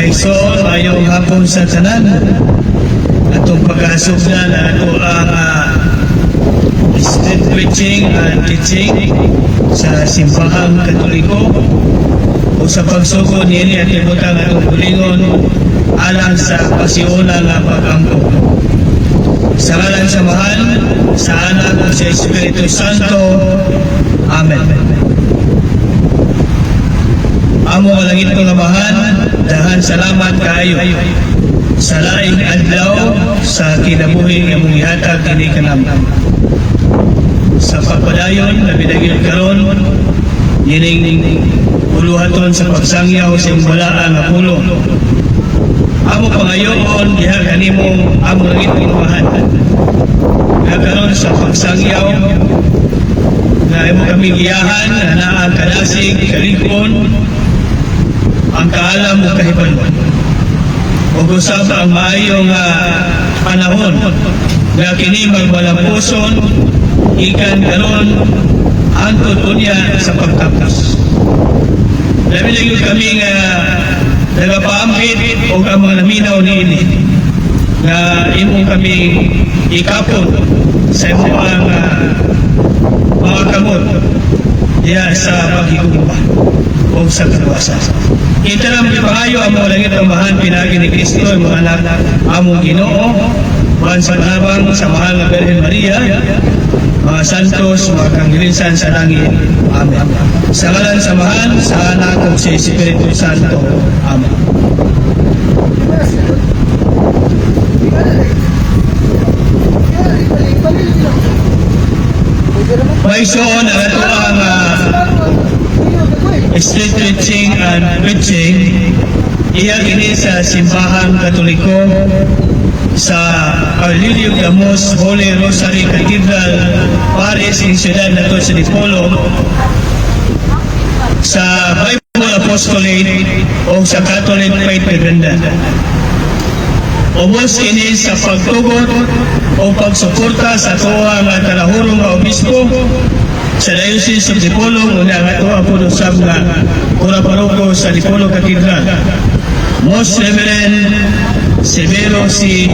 Maiso, mayong hapon sa tanan. Atong pagkasugdan na ito ang street preaching and teaching sa Simbahang Katoliko o sa pagsugod nini at ibutang atong bulingon alang sa pasiuna nga pag-angkop. Sa ngalan sa Mahal, sa Anak o sa Espiritu Santo. Amen. Amo ang langit ko nga Mahal, dahan salamat kayo sa laing adlaw sa kinabuhi nga mong ihatag kini kanamo. Sa pagpadayon na binagil karon yining puluhaton sa pagsangyaw sa imbalaan nga pulo. Amo pangayoon diha kanimo amo langit ko nga Mahal. Karon sa pagsangyaw na imo kami giyahan na naa kadasig kalikon ang kaalam mo kahibaluan. O usab ang maayong panahon na kini magmalapuson ikan karon hangtod unya sa pagtapos. Labi lagi kami nga nagapaambit o ang mga naminaw niini na imo kami ikapon sa imo ang mga kamot diya sa paghigugma o sa kaluwasan. Kita lang ipahayo ang mga langit ang mahal pinagi ni Kristo, ang mga anak among Ginoo, mga sa panabang sa mahal na Birhen Maria, mga santos, mga kanggilisan sa langit. Amen. Sa ngalan sa mahal, sa Anak o sa Espiritu Santo. Amen. May soon ang ito ang street preaching and preaching iya kini sa Simbahang Katoliko sa Carlilio Gamos Holy Rosary Cathedral Paris in Ciudad na to sa Dipolo sa Bible Apostolate o sa Catholic Faith Reverenda. Ubos kini sa pagtugot o pagsuporta sa tuwa nga kalahurong nga obispo sa Diocese of Dipolo, muna nga ito ang punusab nga Kura Paroko sa Dipolo Cathedral. Most Reverend Severo C.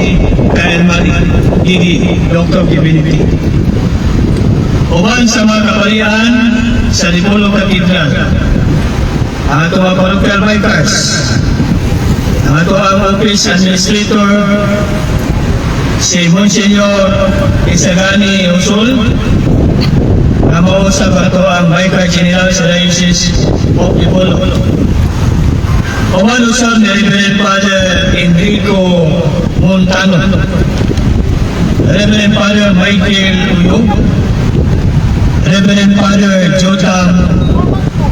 Kaelmari, Gigi, Doctor of Divinity. Uban sa mga kaparian sa Dipolo Cathedral, ang ito ang parochial vicars, ang ito ang office administrator, si Monsignor Isagani Usul, na mausap ato ang Vicar General sa Diocese of Dipolo. Umalusap ni Reverend Father Enrico Montano, Reverend Father Michael Uyog, Reverend Father Jotam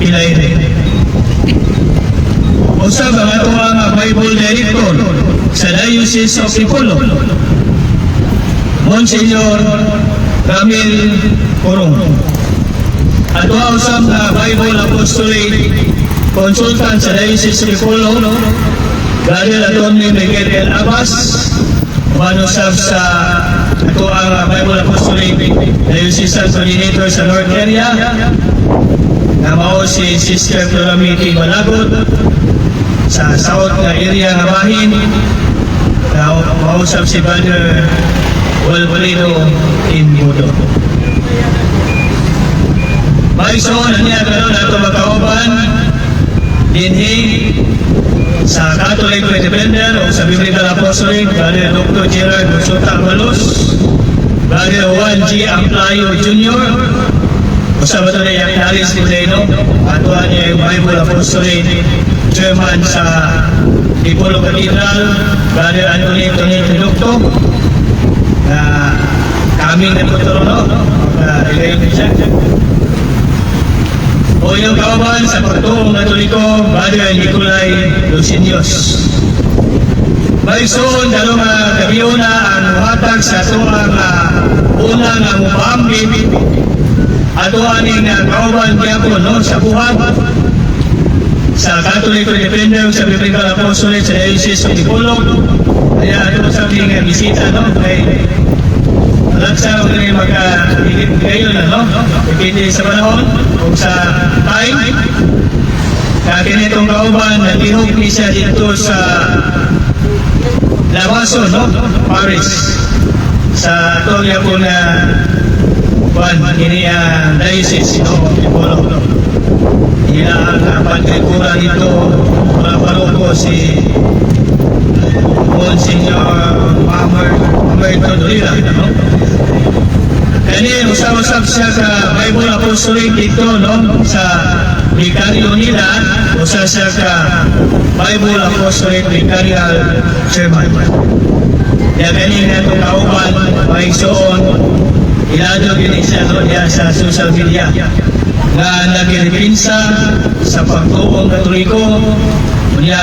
Pilaire. Usap ang ato ang Bible Director sa Diocese of Dipolo, Monsignor Ramil Corong. Ato ang usap na Bible Apostolate Consultant sa Diocese of Dipolo, Brother Atty. Miguel L. Abbas. Manusap sa ato ang Bible Apostolate Diocesan Coordinator sa North Area, na mao si Sister Floramiti Balagot sa South na area nga bahin, na mausap si Brother Walvalino Inbudo. Maiso na niya karon ato makauban dinhi sa Catholic Independent o sa Biblical Apostolic, Brother Dr. Gerard Busota Balos, Brother Juan G. Amplayo Jr., o sa bato na yung Haris Moreno, ato niya yung Bible Apostolic Chairman sa Dipolo Cathedral, Brother Anthony Pinocto, na kaming na po ito, no? Ilayon siya. O yung kauban sa Pagtuong Katoliko, Brother Nicolay Lucinios. Bayson, dalong gabiuna ang muhatag sa tuwang una nga mupambit ato aning kauban gyapon, no? Sa buhat sa Catholic Independent sa Biblical Apostolate sa Diocese of Dipolo. Kaya ito sa ating bisita, no? Kay Alaksa, huwag rin magka-higit kayo na, no? Depende sa panahon o sa time. Kakinitong kauban, nagihog ni siya dito sa Labason, no? Paris. Sa Toria po na ini diocese, no? Ipolo. Ina ang pagkikura dito, napalo ko si Monsignor Mamerto Dolila, no? Kani usap-usap siya sa Bible Apostolic dito, no? Sa Vicario nila, usa siya ka Bible Apostolic Vicarial Chairman. Kaya kanina itong kauban, maigsoon, ilado yun siya niya sa social media na nagiripinsa sa pagtuong katoliko, niya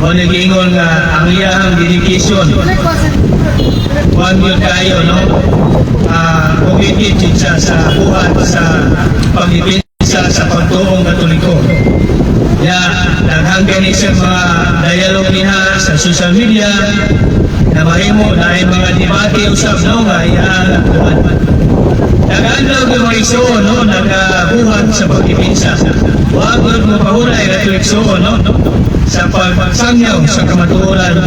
o nag-ingon nga ang iyang dedication. Huwag yun kayo, no? Kumitit siya sa buhat sa pagdipinsa sa pagtuong katoliko. Ya, naghanggan siya mga dialogue niya sa social media na mahimo na ay mga debate usap, no? Nga iyaan. Nag-andaw yung mga igsoon, no? Nagabuhat sa pagdipinsa. Huwag mo pahulay na ito igsoon, no? Sa pagsangyaw sa kamatuoran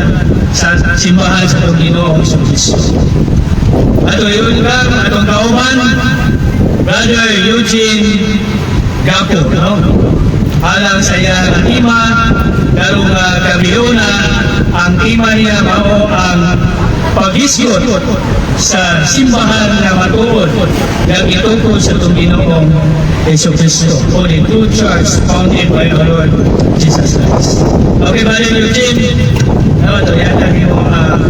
sa simbahan sa Panginoong Kristo. Ato yun lang, atong kauman, Brother Eugene Gapo, no? Alang sa iyang ima, karong kabiyona, ang ima niya mao ang pag-isgot sa simbahan na matuod ng itungkol sa Panginoong Kristo, o the true church founded by our Lord Jesus Christ. Okay, Brother Eugene, ito yata niyo panahon.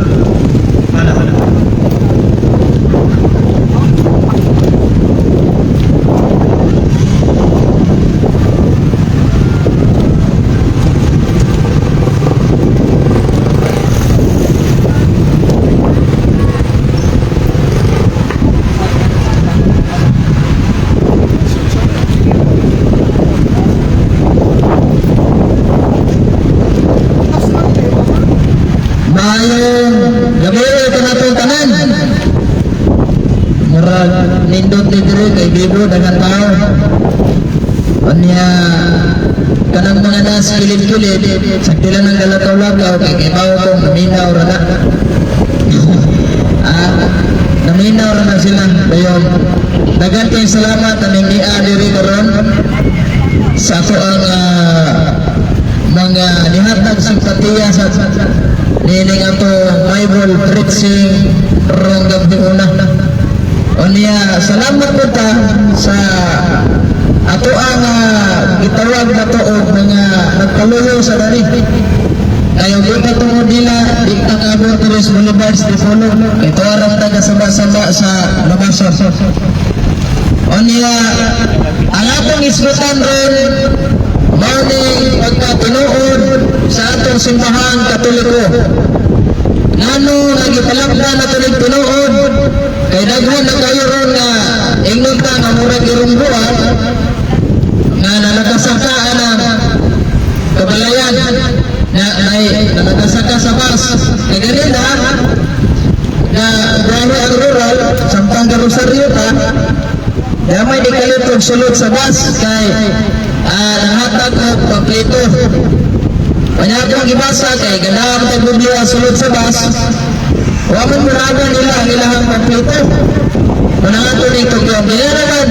Mayong gabi ito na itong tanan. Murag nindot ni diri kay bibo dengan tao. Anya kanang mga nas kilid-kilid sa tila ng galataw-lagaw kay kibaw kong naminaw ra na. Naminaw ra na sila. Dayon dagan kay salamat aning niya diri karon sa ato ang mga nihatag simpatiya sa nining ato Bible preaching rong gabi una. O niya, salamat po ta sa ato ang gitawag na to o mga nagpaluyo sa dali. Kayo di ka tungod nila, di ka kabor Torres Boulevard di Polo. Ito arang taga sama-sama sa Labason. O niya, ang atong isgutan ron, morning pagkatinuod sa atong simbahan Katoliko. Ngano nagipalapdan na tulig tinuod kay daghan na kayo ron nga ignota nga murag irungguan nga nakasakaan ang kabalayan na nakasaka sa bus kay ganun na grabe ang rural sampang karusaryo ta damay di kayo itong sulod sa bus kay nanghatag o paplito. Kanya akong ibasa kay ganda ang tagbubliwa sulod sa bus. Huwag mong muragan nila ang ilahang paplito. Manang ato nito kyung ginaraman.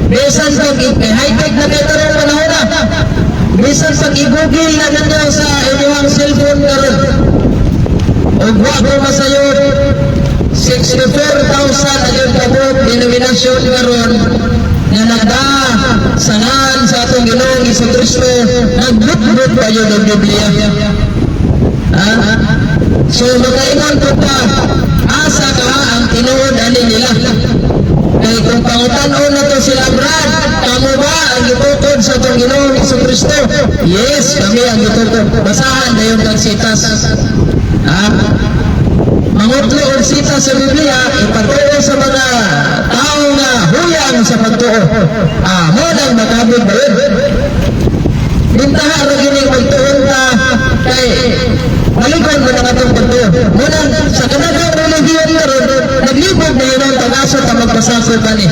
Bisan pag high-tech na kayo rin panahon na. Bisan pag i-google na nito sa inyong cellphone karon. O huwag mo masayot 64,000 na yung kabot denominasyon karon nga nagda sangan sa atong Ginoong Jesucristo nagbutbut kayo ng Biblia. So makaingon po pa asa ka ang tinuod ani nila kay kung pangutan-on na to sila Brad, kamo ba ang gitukod sa atong Ginoong Jesucristo? Yes, kami ang gitukod. Basahan na yung kagsitas. Mangutlo og sita sa Biblia ipatuo sa mga tao nga huyang sa pagtuo. Mo nang makabig ba yun? Bintaha ra gining magtuon ta kay malikon mo nang atong pagtuo. Mo nang sa kanang relihiyon karon naglibog na yun ang tagaso ta magpasakol kani.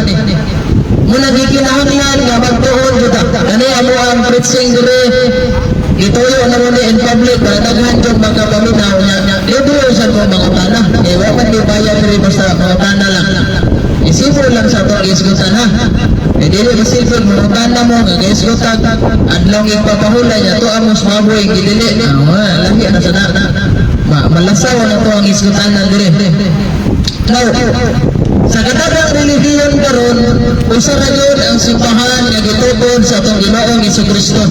Mo nang gikinahanglan nga magtuon jud ta. Kani amo ang preaching dire ituyo na mo ni in public daghan jud mga paminaw nya libre sa mga tanah wa man di bayad dire basta mga tanah lang isipo lang sa to isgutan ha dili isipon mo tanah mo nga isgutan adlaw yung papahulay nya to amos maboy gidili lahi na sa malasaw na to ang isgutan dire. Now, sa kadagang relihiyon karon, usa ra gyud ang simbahan nga gitubod sa atong Ginoong Hesukristo.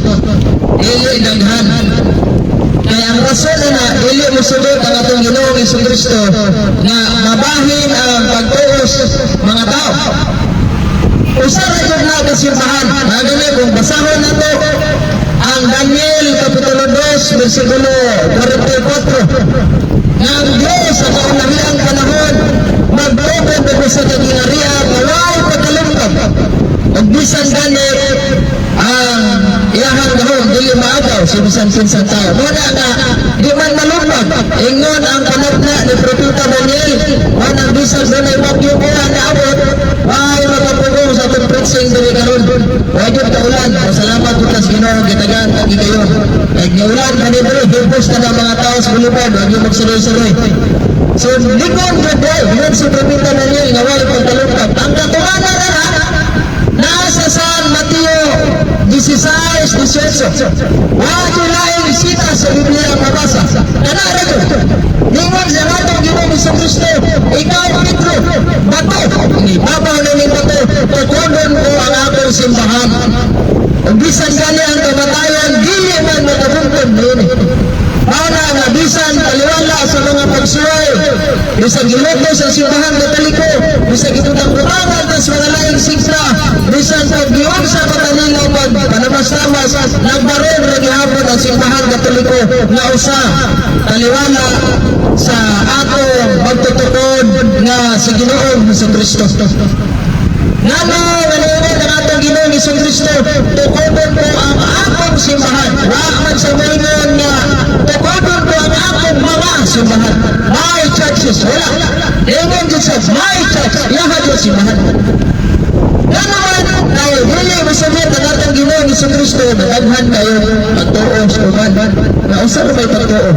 Dili daghan. Kaya ang rason na dili musudod ang atong Ginoong Hesukristo nga mabahin ang pagtuos mga tao. Usa ra gyud na ang simbahan. Magani kung basahon nato ang Daniel kapitulo 2 bersikulo 44. Nga ang Diyos sa kaunahiyang panahon magtukod na sa kaginarihan na wow pagkalungkot ug bisan gani ang iyahang gahom dili maagaw sa bisan kinsa tao wala nga di man malupag ingon ang panagna ni Propeta Daniel wala bisan dunay bagyo ulan na abot ay makapugong sa atong preaching dili karon wajud ka ulan salamat po sa Ginoo gitagan kag kayo kag ulan kani diri hipos na mga tao sa bulubad wajud magsuloy-suloy. So, likod ka boy, yun si Propeta Daniel nga wala pagkalungkot. Ang katuhanan na nasa San Mateo 16:18. Wala laing bisita sa Biblia ang mabasa. Kanara ko, lingon sa atong Ginoong Hesukristo, ikaw Pedro, bato, ibabaw na ni bato, tukudon ko ang akong simbahan. Ang bisan gani ang kamatayan, dili man makabungkod din. Para nga bisan taliwala sa mga pagsuway, bisan giluto sa simbahan katoliko, bisan gitutang-tutangan sa mga laing siksa, bisan pagdiyon sa katanila pagpanamas-tamas, nagbaron na gihapon ang simbahan katoliko na usa taliwala sa ato magtutukod nga si Ginoong Hesukristo. Ngano manunod ang atong Ginoong Hesukristo, tukodon ko ang akong simbahan. Wa man sa mayroon nga tukodon ko ang akong mga simbahan. My churches, wala. Ingon dyan sa my church, lahat yung simbahan. Ngano man, dahil hindi masabi ang atong Ginoong Hesukristo, nagaghan kayo pagtuo sa uban. Nausa na may pagtuo.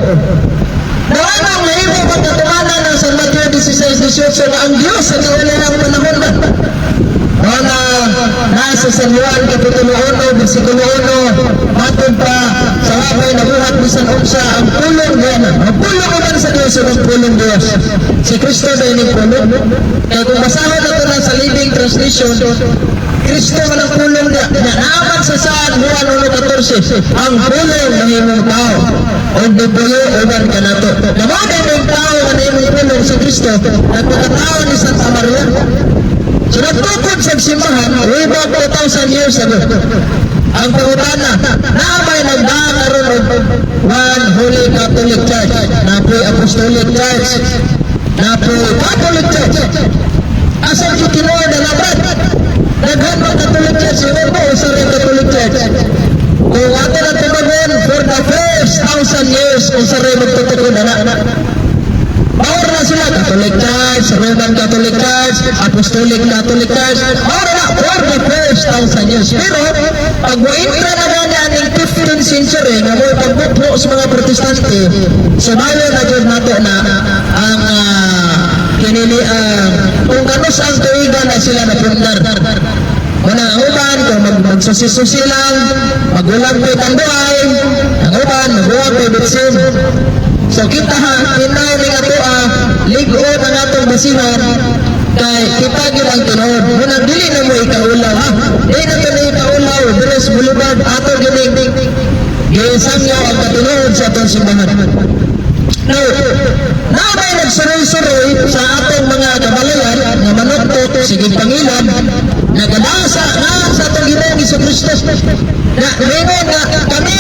Nawanang mahimo pagkatumanan ng San Mateo 16:18 na ang Diyos sa kaulilang panahon na wala nasa San Juan kapitulo 1 bersikulo 1 matod pa sa hapay na buhat bisan unsa ang pulong Diyan ang pulong naman sa Diyos ang pulong Diyos si Kristo sa ining pulong kaya kung basahan nato na sa Living Translation Kristo man ang pulong niya naaman sa San Juan 1:14 ang pulong na himong tao o dibuyo uban ka nato naman ang tao na himong pulong si Kristo nagpagkatao ni Santa Maria. So nagtukod sa simbahan, way back 2,000 years ago. Ang pangutana, naabay nagdaan karon og one Holy Catholic Church, napoy Apostolic Church, napoy Catholic Church. Asa si Tinuod na nabat? Daghan mga Catholic Church, yun po, sa rin Catholic Church. Kung ato na tumagon, for the first 1,000 years, kung sa rin magtutukod na bawar na sila, Catholic Church, Roman Catholic Church, Apostolic Catholic Church, bawar na for the first 1,000 years. Pero, pag mo-intra na gani ang 15th century, na mo pagbukbo sa mga protestante, so bayo na dyan nato na ang kinili, kung kanos ang tuwigan na sila na pundar. Muna ang uban, kung magsusi-susi lang, magulang ko itang buhay, ang uban, magulang ko bitsin. So kita kinaw ni ato ligon ang atong basihan kay kita gyud ang tinuod. Muna dili na mo ikaulaw ha. Dili na to ikaulaw Dres Boulevard ato gyud gisangyaw ang katinuod sa atong simbahan. Now, naabay nagsuroy-suroy sa atong mga kabalayan nga manuktok sige pangilan nagadasa na sa atong Ginoong Hesukristo na meron na kami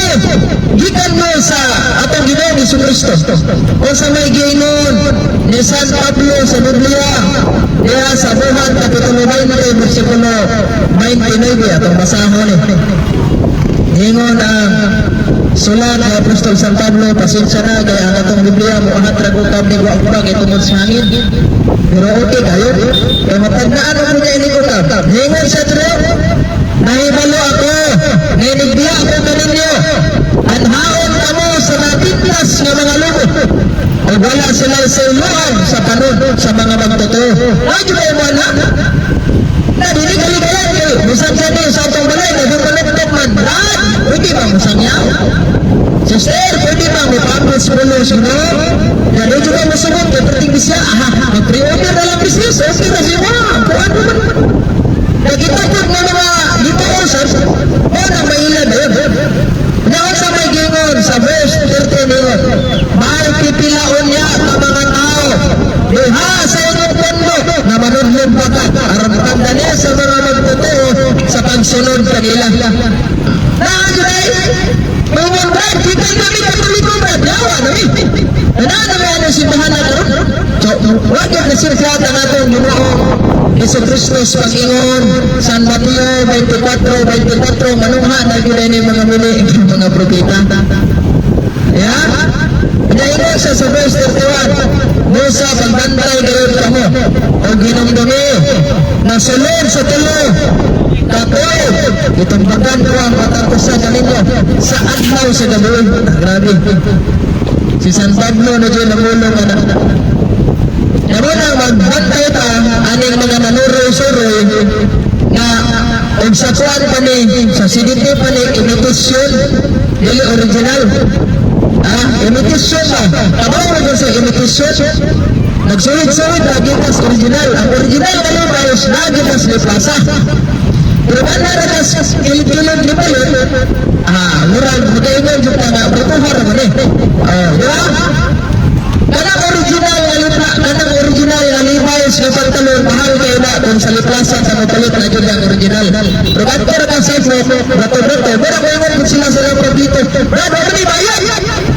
gikan mo sa atong Ginoong Hesukristo o sa may giingon ni San Pablo sa Biblia diya sa buhat kapitulo 20 bersikulo 29 atong basahon ingon ang sulat ng Apostol San Pablo, pasensya na kaya ang atong Biblia mo ahat ragukab ni Guakbag itungod sa hangin. Pero okay kayo. Kaya mapagdaan ako niya inikukab. Hingon sa tro, nahibalo ako, nainigbiya ako wala silang sayuan sa panon sa mga magtotoo. Ay, di ba yung wala? Na, dinigalig-galig kayo. Musang sa niyo, sa itong balay, nag-connected man. Brad, pwede ba musang yaw? Sister, pwede ba may pambos promotion mo? Na, doon juga musugot, may pertingis siya. Mag-pre-order na lang business. Okay na siya, buwan naman. Nagitapot na mga dito usap, o na mailad yun. Ngayon sa may gingon, sa verse 13 yun, may pipilaon niya ang mga tao. Duha sa inyong pondo na manunlog baka, aram niya sa mga magtotoo sa pagsunod kanila. Naajuray, mga brad, kita kami katoliko brad, yawa namin. Nananami ano simbahan na karon? So, wag yung nasirflat ang atong Ginoo Yesu Kristus pag-ingon, San Mateo 24:24, manungha na gila ni mga muli mga propeta. Yeah? Naingon siya sa verse 31, Musa, pagbantay gayon ka mo, o ginumdumi, nasulod sa tulo, kapoy, itong bagan ko ang patapusan na ninyo, sa adlaw sa gabi. Grabe. Si San Pablo na dyan namulong na naman ang magbantay ta aning mga manuroy-suroy na og sa kuwan pa ni sa CDT pa ni imitasyon dili original. Imitasyon ba? Kabaw mo sa imitasyon? Nagsulit-sulit lagi mas original. Ang original na yung ayos lagi mas ni plaza. Pero wala na kas kilid-kilid ni pa yun. Murag magkaingon dyan na nga butuhar mo ni. Diba? Kanang original na lipa, kanang original na Levi's na pantalon, mahal kayo na kung sa liplasan sa mapalit na dyan ang original. Pero ba't ko na kang safe mo, bato-bato, pero ako yung kung sila sa lapag dito, brad, ano ni bayan?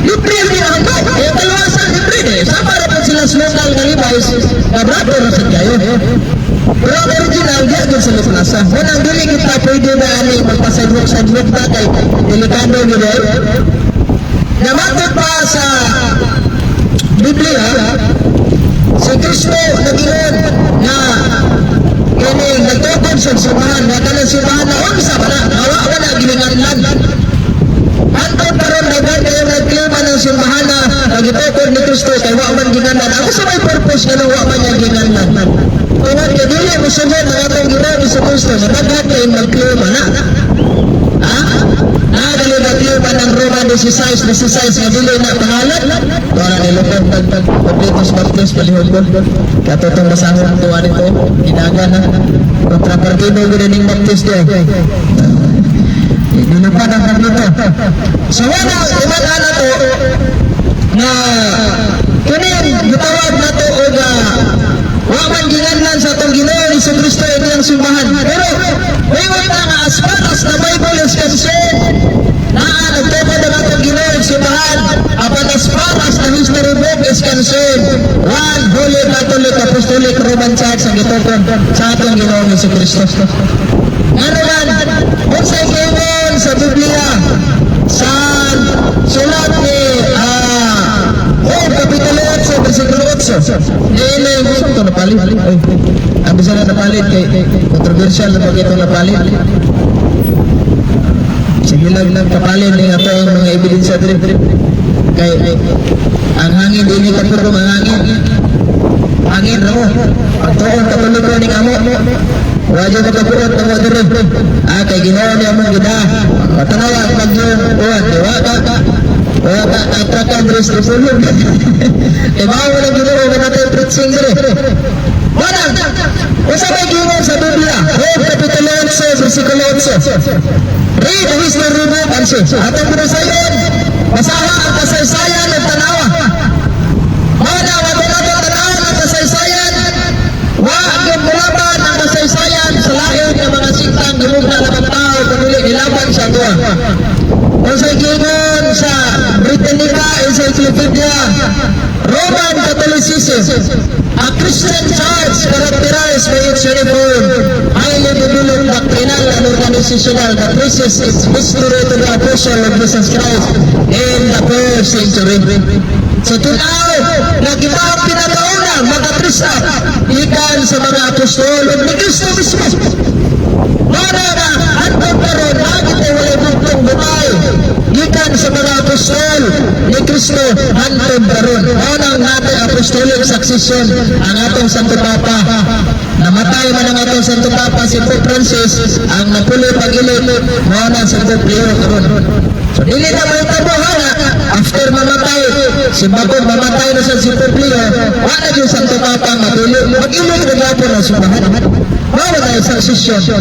Libre yung ginahanda. Kaya kalawasan, libre eh. Sa para po sila slogan na Levi's, na brad, pero sa kayo. Pero ang original, diyan sa liplasan. Munang dili kita pwede na aning magpasadwok-sadwok na kay delikado nyo. Namatod pa sa Biblia, si Kristo nag-iwan na kining nagtukod sa simbahan, na kanang simbahan na unsa ba na, hawa na gilinganlan. Antong karon dagan kayo nagklima ng simbahan na nagitukod ni Kristo kay wa man ginganlan. Ako sa may purpose nga wa man niya ginganlan. Tungod kay dili mo sunod ang atong Ginoo si Kristo, sa daghan kayo magklima na. Dali nagklima ng Roma 16 nga dili na pangalan. Wala nilupon pagpablitos baptis palihog. Katotong basahon tuwa nito, ginagan na. Kontrapartido ginaning baptis diya. Dinupan ang pagluto. So wala, iman na to na kuning gitawag na to o na wa man ginganlan sa itong Ginoo ni Jesu Kristo ang simbahan. Pero may wala nga as far as the Bible is concerned, nagtukod na itong Ginoo ni simbahan. Apan as far as the history book is concerned, one Holy Catholic Apostolic Roman Church ang gitukod sa itong Ginoo ni Jesu Kristo. Ano man, kung sa ikingon sa Biblia, sa sulat ni Kapitulo 8, versikulo 8, nila yung gusto ito napalit. Ang bisa na napalit, kay kontrobersyal na pag ito napalit. Sige lang kapalit ng ito ang mga ebidensya drip. Kay ang hangin, hindi ka puro mga hangin. Hangin na mo. Pagtuon katulog ko ng amo. Wajah makapuot ng wadro. Kay Ginoo niya mong gida. Tanawa ang mag-yung uwan. Wala ka atrakan dress to sulog. Bawa na Ginoo na natin preaching dire. Wala. Usa may gingon sa Biblia. Kapitulo 8, versikulo 8. Read the history book and see. Atong pinasayon, basaha ang kasaysayan ng tanawa. Mana wato nato tanawa ng kasaysayan. Wa ang mulaban ang kasaysayan sa layon ng mga siktang gimugna na tao paguli nilaban sa tuwa. Kung sa gingon sa Britannica Encyclopedia, Roman Catholicism, a Christian church characterized by its uniform, highly developed doctrinal and organizational that traces its history to the apostle of Jesus Christ in the 1st century. So tunaw, nagibang pinakauna mga Krista, ikan sa mga apostol of ni Kristo mismo. Para na hantong karon agit ay walay bugtong bumay, ikan sa mga apostol ni Kristo hantong karon. Unang apostolic succession ang atong Santo Papa. Namatay man ang atong Santo Papa si Pope Francis, ang napuli pag-ilit mo na sa Pope Leo karon. So dili na may tabuhan after mamatay si bagong mamatay na sa si Pope Leo, wala yung Santo Papa mapili. Mag-ilit na gapon ang simbahan. Mao na succession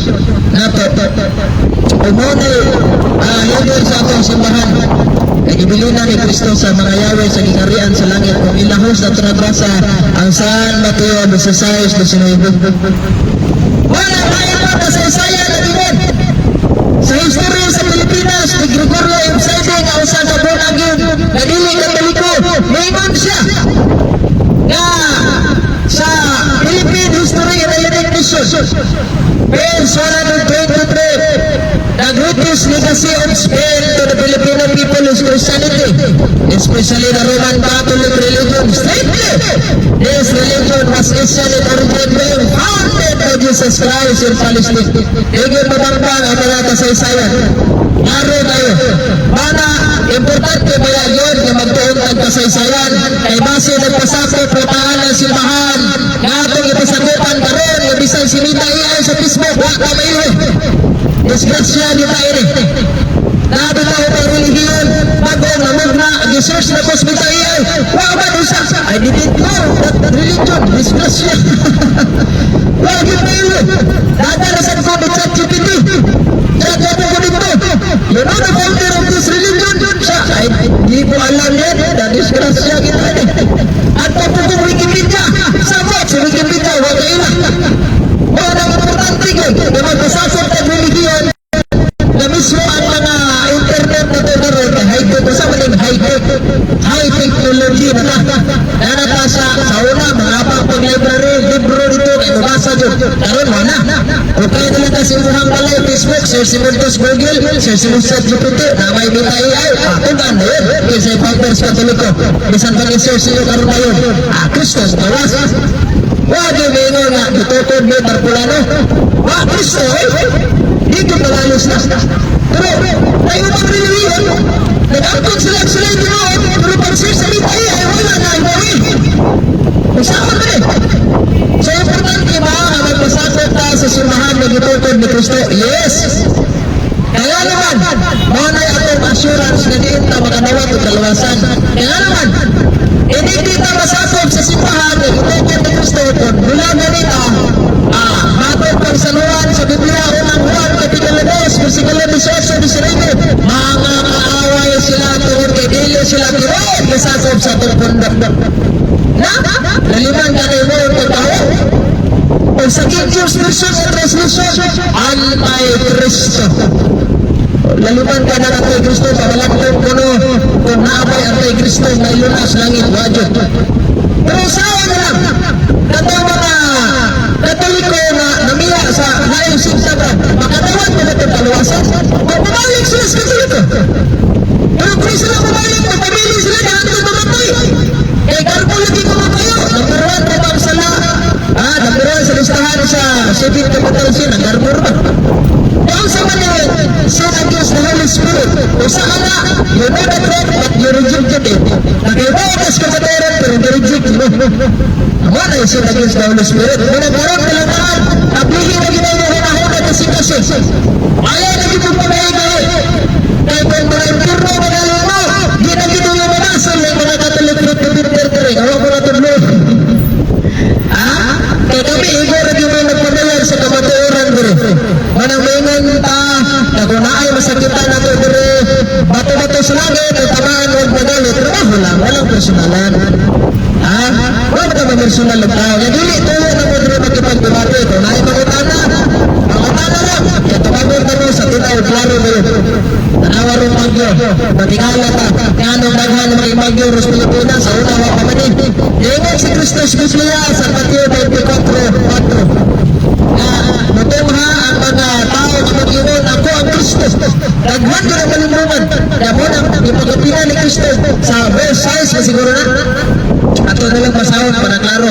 nato. Umunay leader sa atong simbahan. Ibilina ni Kristo sa mga Yahweh sa gingarian sa langit kung ilahos na trabasa ang San Mateo 16:19. Wala tayo pa kasaysayan na iwan. Sa history sa Pilipinas, ni Gregorio M. Siding ang usa sa Bonagin na dili katoliko. Mayroon siya na sa Philippine History and Education page 123, the greatest legacy of Spain to the Filipino people is Christianity, especially the Roman Catholic religion. Strictly, this religion was Christian in origin, being founded by Jesus Christ in Palestine. Higit mabangkang ang mga kasaysayan. Laro tayo. Mana, importante ba yun na magtuon ang kasaysayan ay base nagpasakop protaan ng simbahan na atong ipasakupan karon yung bisan sinita iay sa Facebook, waka mailin. Disgrasya di tayo rin. Nabitaw ang religiyon, bagong namag na, research na hospital iay, waka dosa. I didn't know that religion, disgrasya. Wagi mailin. Dadarasan ko ni ChatGPT. Dadarasan ko dito. You know the founder of this religion? Siya, ay di ko alam yan, na disgrasya kita rin. At tapos Wikipedia, sabot sa Wikipedia, wag kaila. Mga importante yun, na magpasasot ang religiyon, na mismo ang mga internet na tumaroon, high-tech, sa maling high-tech, high technology na nata sa una, mga pag-library, libro dito, kaya mabasa dyan, karoon mo na. Okay nila kasi umuhang balay, Facebook, search mo dito sa Google, search mo sa GPT, na may bita AI, kung ganda yun, kasi Pampers Katoliko, bisan pag i-search nyo karoon na yun, Kristos, tawas. Wag yung mingon nga, ditutod mo Barpulano. Wag, Kristo, dito malalos na. Pero, tayo mag-religion, nag-angkot sila yung ginoon, pero pag-search sa bita AI, wala na ang gawin. Usapan na rin. So, importante ba ang magpasakot tayo sa simbahan na ditutod ni Kristo? Yes! Kaya naman, manay atong assurance na diin ta makanawat o kalawasan. Kaya naman, hindi kita masakop sa simbahan na ditutod ni Kristo kung mula ganita, matod pang saluhan sa Biblia, unang Juan, Kapitulo 2, versikulo 18-19, mga kaaway sila tungkol kay dili sila kiroon masakop sa itong pundak. Laliman ka kayo mo ang pagkawa. Ang sakit yung version o translation, Anti-Kristo. Laliman ka na ng Kristo sa malagtong kuno kung naabay Anti-Kristo na ilunas langit wajod. Pero sawa na lang, katong mga Katoliko na namiya sa layong sinsaban, makatawad na itong kaluwasan. Magpabalik sila sa Katoliko. Pero kung sila pabalik, magpabili sila na hanggang mamatay. Eh, karpulagi ko mo kayo. Number 1 na bang sala? Number 1 sa listahan sa Civil Capital Sin, ang Garbor ba? Kung sa manila, sin against the Holy Spirit. Kung sa ala, you know the truth, but you rejected it. Nag-ibagas ka sa meron, pero nireject mo. Ang na yung sin against the Holy Spirit. Kung nagkaroon talagaan, ablihin na ginagawa na ako na kasi. Ayaw na gitong panaigay. Kaya kung mga impirno, mga luma, di na gitong yung manasal ng mga Catholic Republic. Awa ko na tudlo. Kaya kami, igor yung mga nagpanayan sa kamatuoran bro. Manang maingan ta, na kung naay masakitan nato bro, bato-bato sa langit, at tamaan huwag magalit, trabaho lang, walang personalan. Huwag ka ma-personal ng tao. Nagili, tuwa na mo bro magkipag-debate. Kung naay mangutana lang. Kaya tumagod na mo sa tinaw, klaro mo yun. Tanawa rin magyo, matingala ta. Kaya anong daghan ng mga magyo, Ros Pilipinas, sa una wa pamanin. Ingat si Christos Biblia sa Mateo 24:4. Matumha ang mga tao na mag-iwan, ako ang Kristo. Daghan ko ng malumuman. Kaya mo nang ipagkapihan ni Kristo sa verse 6, masiguro na. Ato na lang pasahon para klaro.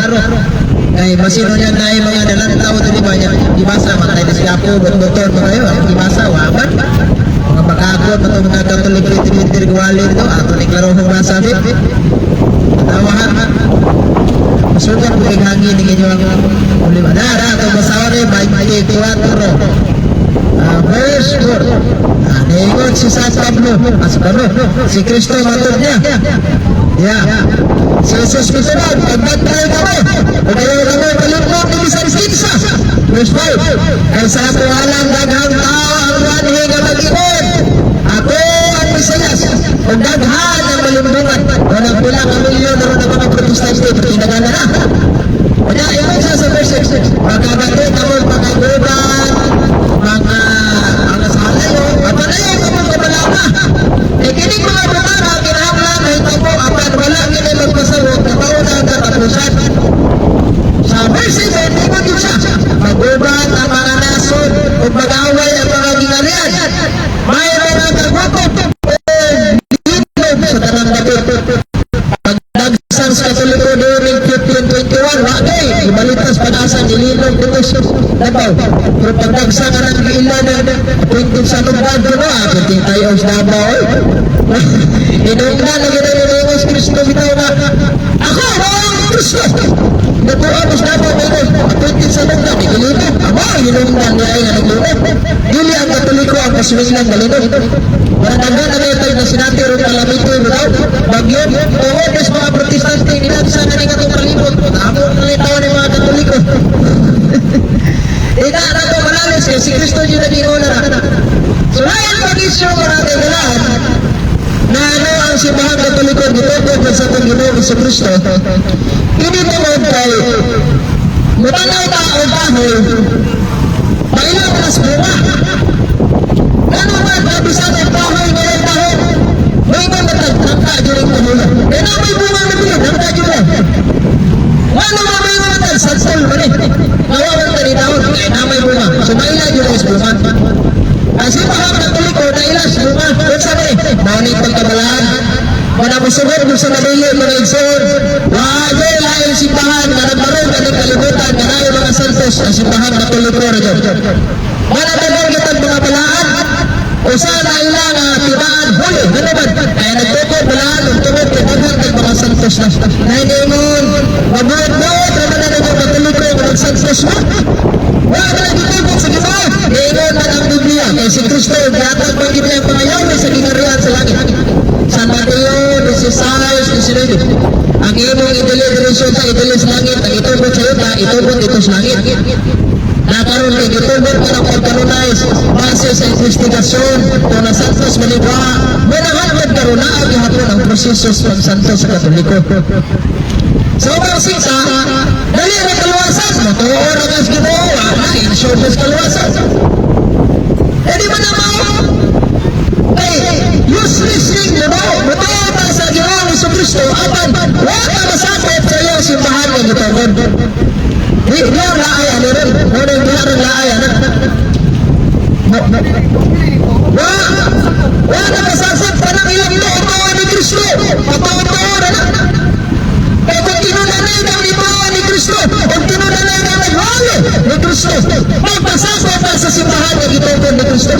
Ay, masino niyan tayo mga dalang tao ito, di ba niya? Ibasa, matay na si Apo, doktor, mga yun, ibasa, waman. Mga bakakot, mga Catholic Trinity Guwalin ito, ato ni klaro hong nasa. Tawahan. Masukan ko kay hangin ni inyo ang ulima. Dara, ito basawa rin, 24. Verse 4. Niingon si San Pablo, si Kristo matod niya. Si Jesus misunod, pagbantay kami. Pagkayo kami, palipot ni Bisan Kinsa. Verse 5. Kay sa ako alam, daghang tao ang wanhi nga mag-ingon. Ako ang Mesiyas. Kung daghan ang malimbungan. Walang pula ang milyon na rin mga protestante. Patinagan na na. Kaya iyon siya sa verse 6. Pagkabatid kamo pagkaguban, mga salay o, apalayo kamo kabalama. Kinig mga bumara, kinahanglan na ito po, apan wala kini magpasawag na taon ang katapusan. Sa verse 7, ikot yun siya. Maguban ang mga nasod o mag-away ang mga ginarian. May mga kagwapot o linog sa tanang gabi. Pagdagsan sa katoliko during 1521, wakay, ibalitas pag-asan, ilinog dito sa Davao. Pero pagdagsan ka ng ilan ng 20 sa lugar doon, aking tayo sa Davao. Inunggan na gano'n ng Kristo bitaw na, ako ang Kristo! Natuan mo sa Davao, mayroon, 20 sa lugar, ilinog. Aba, inunggan niya ay nalinog. Dili ang katoliko ang paswingan galinog. Maranagan na ito na sinati rin kalamito yung daw. Bagyon, tungod sa mga protestante, nilagsa na rin katong palibot. Naamor na rin tao ng mga katoliko. Ika na ito malalis kasi si Kristo yung nag-iuna na. So, layan pag-isyo mo natin galahan na ano ang simbahan katoliko dito sa itong Ginoo sa Kristo. Hindi tungod kay matanaw tao dahil mailang nas bunga. Ano man, kabisat ang bahay ngayon dahil may mga nagtagtagta dyan ang mula. E na may bunga na bilang, nagtagyo na. Ano man may mga nagsatsal mo rin. Nawawan ka rin ako, kaya na may bunga. So mailang yun ang bunga. Ang simbahan katoliko na ilas bunga. Kung sabi, maunit pagkabalaan. Manamusunod kung sa nabili, mga igsoon. Wagay lahat yung simbahan na nagbarong na nagkalibutan na na yung mga santos ang simbahan katoliko na dyan. Manatagal kitang mga balaan o sana ilang tibaan huli. Ano ba? Kaya nagtukod balaan o tungod kay daghang kay mga santos na. Nahinimon, mabuot-buot naman na ng katoliko ng mga santos mo. Wala na nagtutugod sa Ginoo. Nahingon man ang Biblia. Kaya si Kristo, gatag pang Biblia ang pangayaw sa ginarihan sa langit. San Mateo 16:19. Ang imong idili-dirisyon sa idili sa langit, ang itubot sa yuta, itubot ito sa langit. Nakaroon kay gitubot ka ng pagkanunais base sa investigasyon kung nasantos maligwa manahangad karoon na ang ihapon ang proseso sa pagsantos sa katoliko. Sa ubang siksa, dali na kaluwasan mo, tuon ang as Ginoo, na insurance kaluwasan. E di ba naman, useless thing mo, mutuwa sa Ginoo ni Kristo, apan, wala masakot sa iyo simbahan ng gitawad. Di lang laaya ni rin. Ngunit di lang laaya na. Wala kasasad pa ng ilang tao ni Kristo. Patawa-tawa na. Kaya kung tinunanay ng ibawa ni Kristo, kung tinunanay ng naghalo ni Kristo, magpasasad pa sa simbahan na gitawad ni Kristo.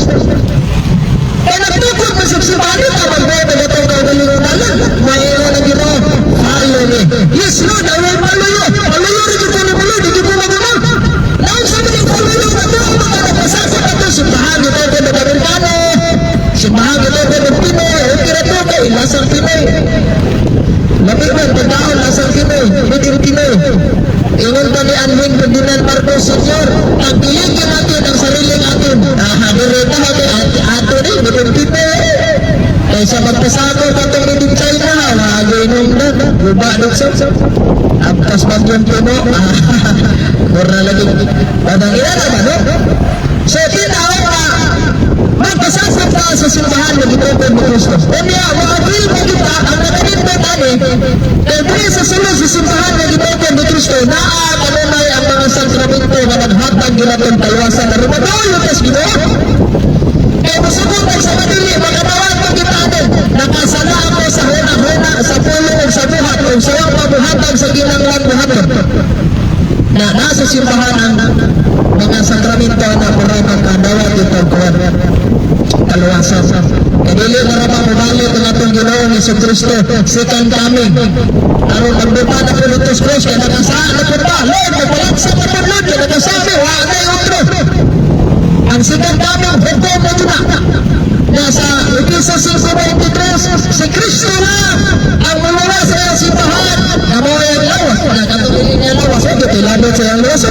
Kaya nagtukod mo sa simbahan nito, magbayad na ito kagalingon na lang. Mayroon na Ginoo. Halo ni. Yes, Lord, I will follow you. Follow you rin ito na bulo. Hindi mo magulong. Naon sa mga follow you na ito. Mga napasasa ka ito. Simbahan ito ito na Amerikano. Simbahan ito ito na Pinoy. Okay na ito kay Lasang Pinoy. Lapitan, pagkaon, Lasang Pinoy. Hindi Pinoy. Ingon pa ni Anwin Ferdinand Marcos Sr. Pagpilikin natin ang sarili natin. Direta natin ato rin. Hindi Pinoy. Kaysa magpasako patong rin China, nag-inom na, guba doon sa abkas mag-yung puno, mura lagi, padang ilan naman, no? So, tinawag na, magpasasap na sa simbahan na gitupin ni Kristo. Kaya, makapil mo kita, ang nakanindot ani, kaya sa sulod sa simbahan na gitupin ni Kristo, kanunay ang mga sakramento na naghatag ginatong kalwasan na rumadolo kas Ginoo. Kaya masubukang sa madili, magkatawag mo kita din. Nakasala ako sa huna-huna, sa pulong o sa buhat, o sa wang mabuhatag sa ginanglan buhaton. Na nasa simbahan ang mga sakramento na para magkadawat itong kaluwasan. Kaya dili na naman mabalik ang atong Ginoong Jesucristo, second coming. Aron magbuta na po dito sa cross, kaya nakasaan na po ba? Lord, magpalansa na po Lord, kaya nakasabi, wala na yung otro. Ang second coming, hukom mo dito na. Nasa Ephesians 5:23, si Kristo na ang mawala sa iyong simbahan. Namoy ang lawas, nakatulungin niya lawas, ito tilabot sa iyong lawas.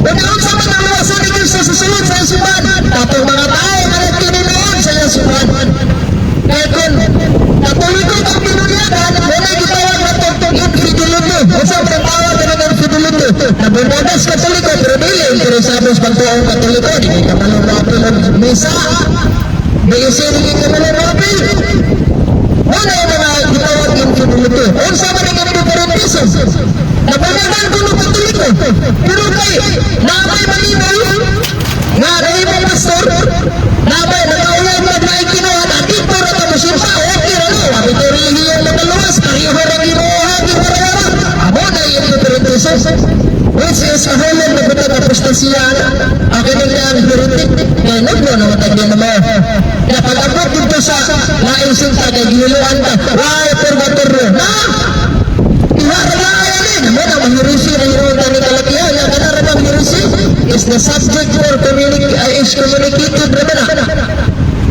Pagkaon sa mga lawas ni Kristo sa sulod sa iyong simbahan, tapos mga tao na nagkininoon sa iyong simbahan. Kaya kung katoliko ang pinunyagan, wala gitawag na itong infidelity. O sa mga tawag na ng infidelity, nabumodas katoliko, pero dili, interesado sa pagtuong katoliko, di ka malurapil ang misa, di hindi ka malurapil. Wala yung mga gitawag infidelity. O sa mga differentism, nabumodan ko ng katoliko, pero kay, namay malinaw, nga rin mo pastor, namay nakaulay magmaikinuha, at ito na kamusimpa, okay na no, ito rin yung magaluwas, kariho rin ginuha, amo na yung differentism, which is kahulog na buta kapustasiya, akin ang heretic, kaya naglo na matagyan na mo. Kaya pag-abot dito sa naising sa kagiluan ka, why purgatorio, na! Iharalayan din, amo na mahirisi na yung tani kalakihan, yung kanarabang hirisi, is the subject for excommunicated naman na.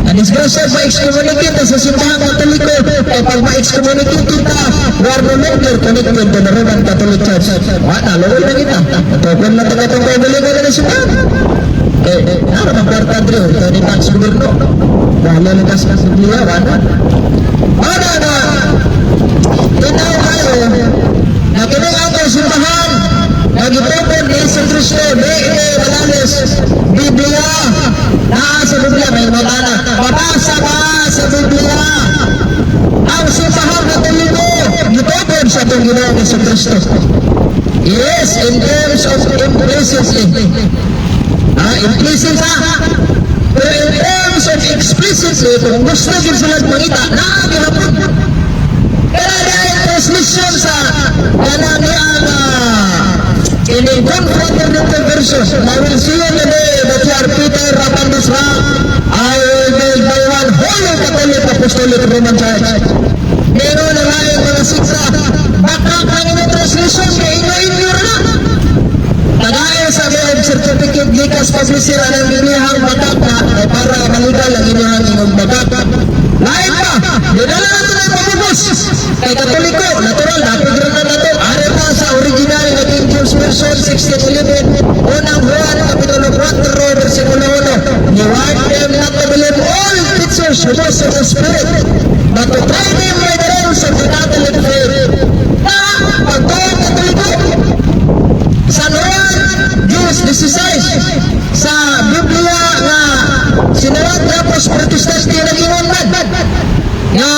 Ang disgrasya pa excommunicated sa simbahan katoliko, ay pag ma-excommunicated ka, war no longer connected to the Roman Catholic Church. Wala, lawal na kita. Natukon na taga itong kaibigan na simbahan. Ano ang kwarta drio? Ito ni Max Goberno. Wala na kasi sa Biblia, wala. Wala na. Tinaw kayo, na kinang ang simbahan, nagipupon ni Yesu Cristo, Malalis, Biblia, sa Biblia, may magana, mabasa ka sa Biblia, ang simbahan katoliko, gipupon sa itong Ginoong Yesu Cristo. Yes, in terms of implicitly, implicit pero in terms of explicitly, kung gusto din sila mangita, nakakilapon. Kaya dahil transmission sa kananiyang in a confrontative version, I will see you today that you are Peter upon this rock. I will build by one holy Catholic Apostolic Roman Church. Meron na nga yung mga siksa. Bakit lang yung transmission, kaya ino-inyo na. Tagayan sa may certificate gikas publisira ng inihang bagata ay para maligal ang inihang inyong bagata. Lain pa, dinala natin ang pamubos. Kay Katoliko, natural, napigran na natin. Ari pa sa original na King James Version 1611, unang Juan, Kapitulo 4, versikulo 1. You want them not to believe all teachers who was of the Spirit, but to try them by the rules of the Catholic faith. Pagtuong Katoliko, San Juan, Diyos 16, sa Biblia nga sinulat tapos protestante na ginunman nga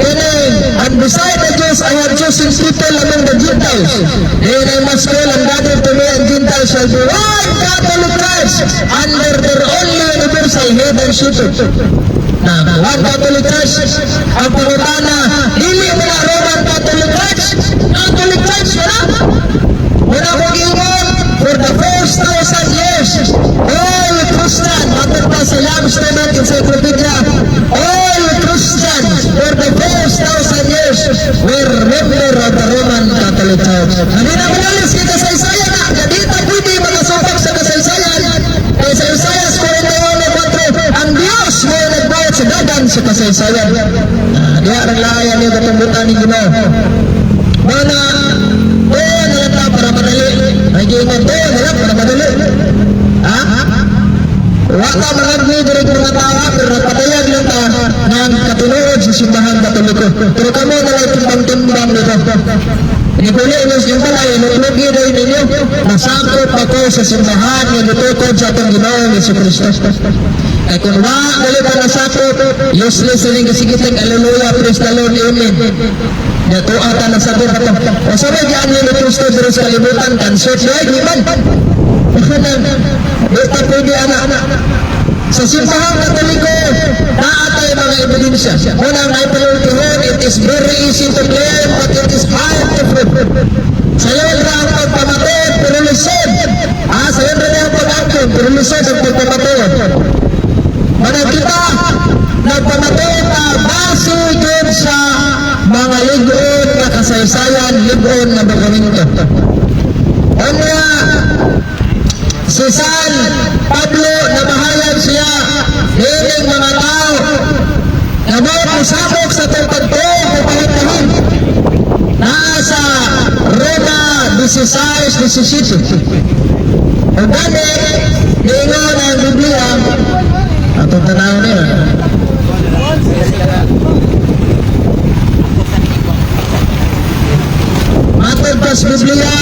kining and beside the Jews I have chosen people among the Gentiles, then I must call and gather to me and Gentiles shall be one Catholic Church under their only universal head and shepherd. One Catholic Church ang pangutana, dili mo na Roman Catholic Church, Catholic Church wala mo gingon for the first 1,000 years. All Christian, matata sa Amsterdam Encyclopedia, all Christians for the first 1,000 years were member of the Roman Catholic Church. Hindi na manalis kita sa Isaiah na, hindi na pwede makasupak sa kasaysayan. Kaya sa Isaiah 41:4, ang Diyos mo nagbayad sa dagan sa kasaysayan. Diya ang layan niyo katumbutan ni Ginoo. Mana, para madali. Ay gingon to, wala para madali. Wala marami direct mga tawa, pero napatayag lang ta ng katunood sa simbahan katoliko. Pero kamo na lang timbang-timbang nito. Inipuli inyong simbahan, inuulugi rin ninyo. Nasakot ako sa simbahan, yung itukod sa atong Ginoong Jesucristo. Kaya kung dali pa nasakot, useless rin kasigitang Alleluia, praise the Lord, amen. Yato ata na sabi pa ito. O sabi diyan yung Kristo pero sa kalibutan, cancer siya, iman. Basta pwede anak. Sa simbahan katoliko, naatay mga ebidensya. Unang ay palultihon, it is very easy to claim, but it is hard to prove. Sayo na ang pagpamatod, pero lisod. Sayo na ang pag-action, pero lisod ang pagpamatod. Manang kita, nagpamato pa base dun sa mga ligon na kasaysayan, ligon na dokumento. Kanya, si San Pablo na mahayag siya, hiling mga tao, na may pusabok sa tagpagtuong kapahitahin, nasa Roma 16:17. O gani, niingon ang Biblia, atong tanaw nila. Matod pas Biblia,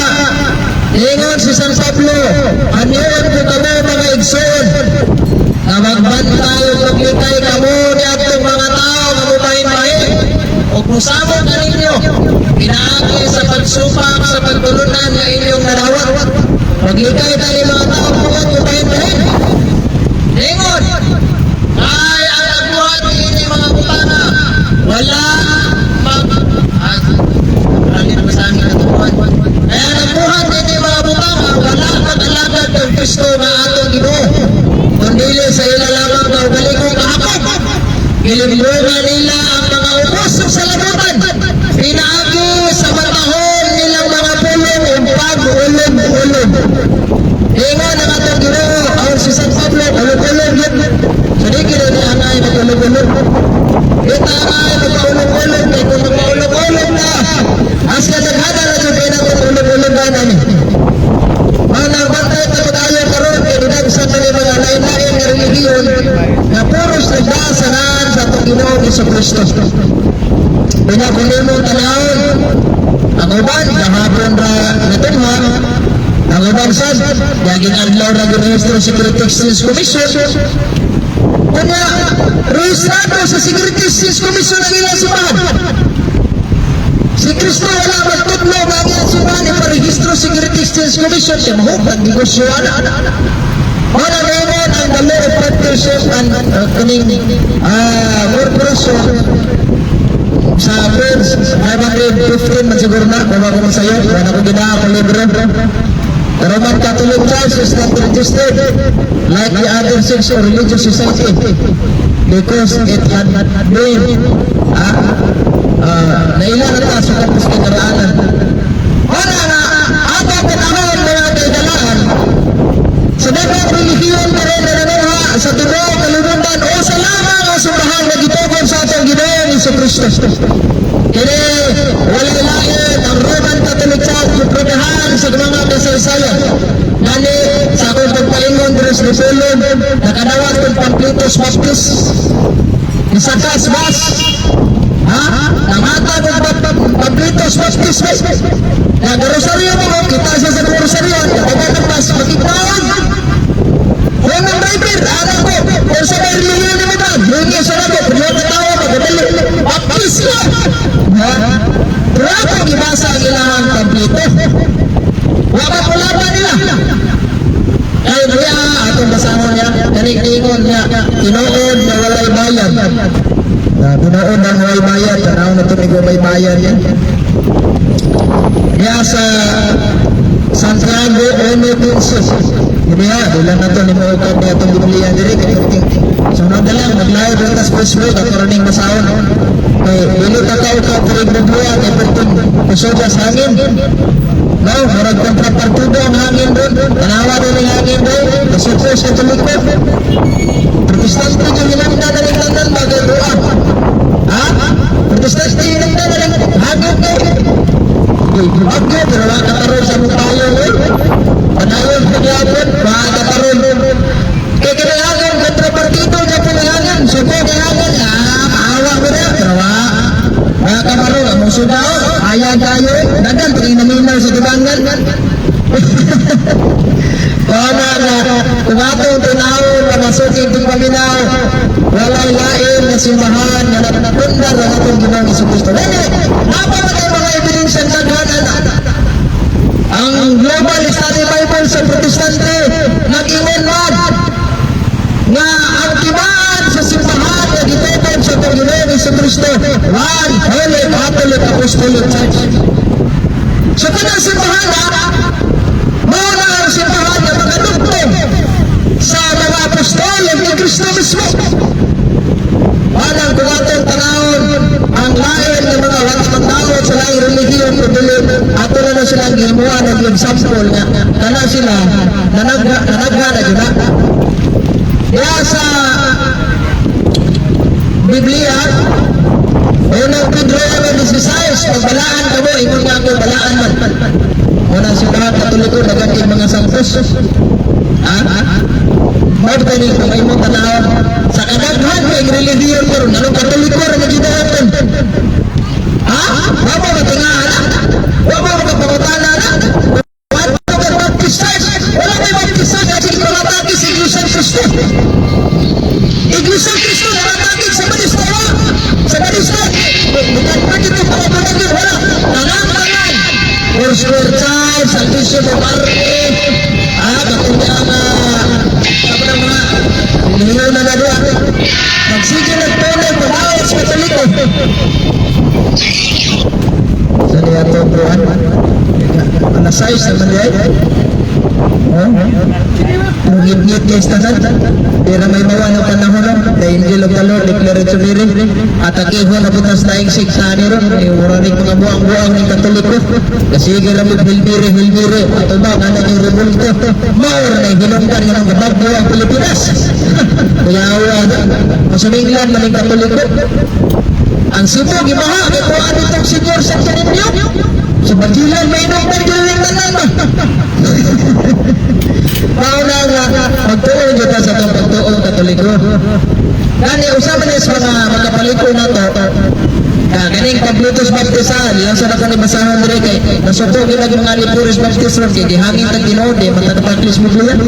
niingon si San Pablo, anyon ko kamo mga igsoon, na magbantay o paglikay kamo ni atong mga tao na mumahin-mahin, o kusabot na ninyo, pinaagi sa pagsupak sa pagtulunan na inyong narawat. Maglikay na ni mga tao buwan mumahin-mahin. Ningon, ay ang nagbuhat ini mga butana, wala kaya nagbuhat ini mga butana, wala mag-alagad ng Kristo na atong Ginoo, kundi sa ila lamang na ugaling kahapon. Ilimbungan nila ang mga upusok sa labutan, pinaagi sa matahon nilang mga pulong o pag-ulog-ulog. Ingon ang atong Ginoo, ang si San Pablo, ulog-ulog yun. So di kinanihan ay mag-ulog-ulog. Kita ay mag-ulog-ulog, kaya kung mag-ulog-ulog na, as kasaghanan na siya pinag-ulog-ulog na namin. Mga bantay na pag-ayaw karoon, kaya dinagsan na mga lain-lain na religiyon na puros nagdasanan sa atong Ginoong Jesucristo. Kaya kung mo tanawon, ang uban, kahapon ra natunhan, ang uban sad, yaging adlaw na ginrehistro sa Security Exchange Commission. Kanya, rehistrado sa Security Exchange Commission ang ilang simbahan. Si Kristo wala magtudlo ang ilang simbahan, iparehistro sa Security Exchange Commission, siya mahupag, negosyo, wala rin ang the law of partnership and kuning corporation sa Friends 515 man siguro na kung ako sa'yo, wala ko gina ako libro. The Roman Catholic Church is not registered like the other sects or religious society because it had been nailan na taas sa kapos kakaraanan. Wala na, atong panahon mga kaidalaan sa dapat relihiyon na rin nananuha sa tunog, kalunundan o sa lamang ang sumbahan na gitugon sa atong Ginoong Jesucristo. Kini wala lain ang Roman Catholic Church iprodahan sa mga kasaysayan. Nani sa akong pagpaingon Dres de Sulod, nakadawat kong Pamplitos Baptist, isakas bas, namata kong Pamplitos Baptist, nag-rosaryo mo, kita siya sa rosaryo, nagkakapas, magkitawag. Kung ang driver, anak ko, kung sa may relihiyon ni Madam, hindi siya na ko, kung tawa, magdali, Baptist ko. Grabe ang ibasa ang ilang Pamplito. Wala ko laban nila. Ay, kaya, atong basangon niya, kanig-ingon niya, tinuod na walay bayan. Tinuod na walay bayan, tanaw na tumigo may bayan yan. Kaya sa Santiago, 1:15. Hindi ha, bilang na ito, limukan niya itong Biblia diri. Sunod na lang, mag-live lang tas Facebook, at maraming masahon. Kaya, bilo tataw ka, turig na buya, kaya pertong pusoga sa hangin. No, marag kontrapartudo ang hangin doon. Tanawa doon ang hangin doon. Nasupo sa tulikod. Protestante yung hinamda na rin landan bagay doa. Protestante yung hinamda na rin hangin doon. Bagay, pero makakaroon sa mutayo doon. Panayon pagyapon, makakaroon doon. Kaya kinahangan, kontrapartido niya pinahangan. Supo kinahangan, maawa mo na. Pero makakaroon, ang musudaw, ayaw tayo. Dagan, pinaminaw sa tubangan. Kaya na, kung atong tinawon, pamasukin itong paminaw, walay lain na simbahan na napundar ang atong Ginoong Jesucristo. Napakatay mga ebidensya ng taghanan. Ang Global Study Bible sa Protestante, nag-ingon nga ang timaan sa simbahan na gitugon sa atong Ginoong Jesucristo, one Holy Catholic Apostolic Church. So kung ang simbahan muna ang simbahan na makadugtong sa mga apostol ni Kristo mismo. ang gimuha ng example nga kana sila nanagha na yun na. Kaya sa Biblia, unang Pedro 1:16, pagbalaan ka mo, ingon nga ako, balaan man. Muna si mga Katoliko, naging mga santos. Ha? Mabtani kung ay mong tanaw. Sa kadaghan, may religiyon ko rin. Anong Katoliko rin na ginagawa? Ha? Wapa ka tingahan? Wapa ka pangutana na? Wapa ka baptistay? Wala may baptistay kasi ikalataki sa Iglesia ng Cristo. Iglesia ng Cristo, nalataki sa Manistawa. Sa Manistawa. Bukan pa dito para panagin. Wala. Tanang-tangan. First child, salvation of Arke. Katulad ang mga religiyon na doon. Magsige nagtunay pag-awit sa Katoliko. Sa niya ito, bro, anasayos naman yan. Ngit-ngit kayo stanad. Pero may mawa ng panahon na angel of the Lord declared to me rin. At akiho na butas na yung siksani rin. Uraning mga buang-buang ng Katoliko. Kasi garamit hilbire. At ba, nga yung revolto. Maura na yung hinungkan nga ng gabagbuang Pilipinas. Kaya masuminglan man yung Katoliko. Ang sipo, gibaha, ikuhaan itong Senyor sa Turinyo. Sa Bagilan, may inungkan giling tanan ba? Mauna nga, magtuon dito sa itong pagtuon Katoliko. Kani, usapan niya sa mga magkapaliko na to, kaning paglutos baptisan, yung sa nakanibasahon rin kay nasuko ginag mga lipuris baptisan kay gihangin tag Ginoo di matagpaklis mo bulan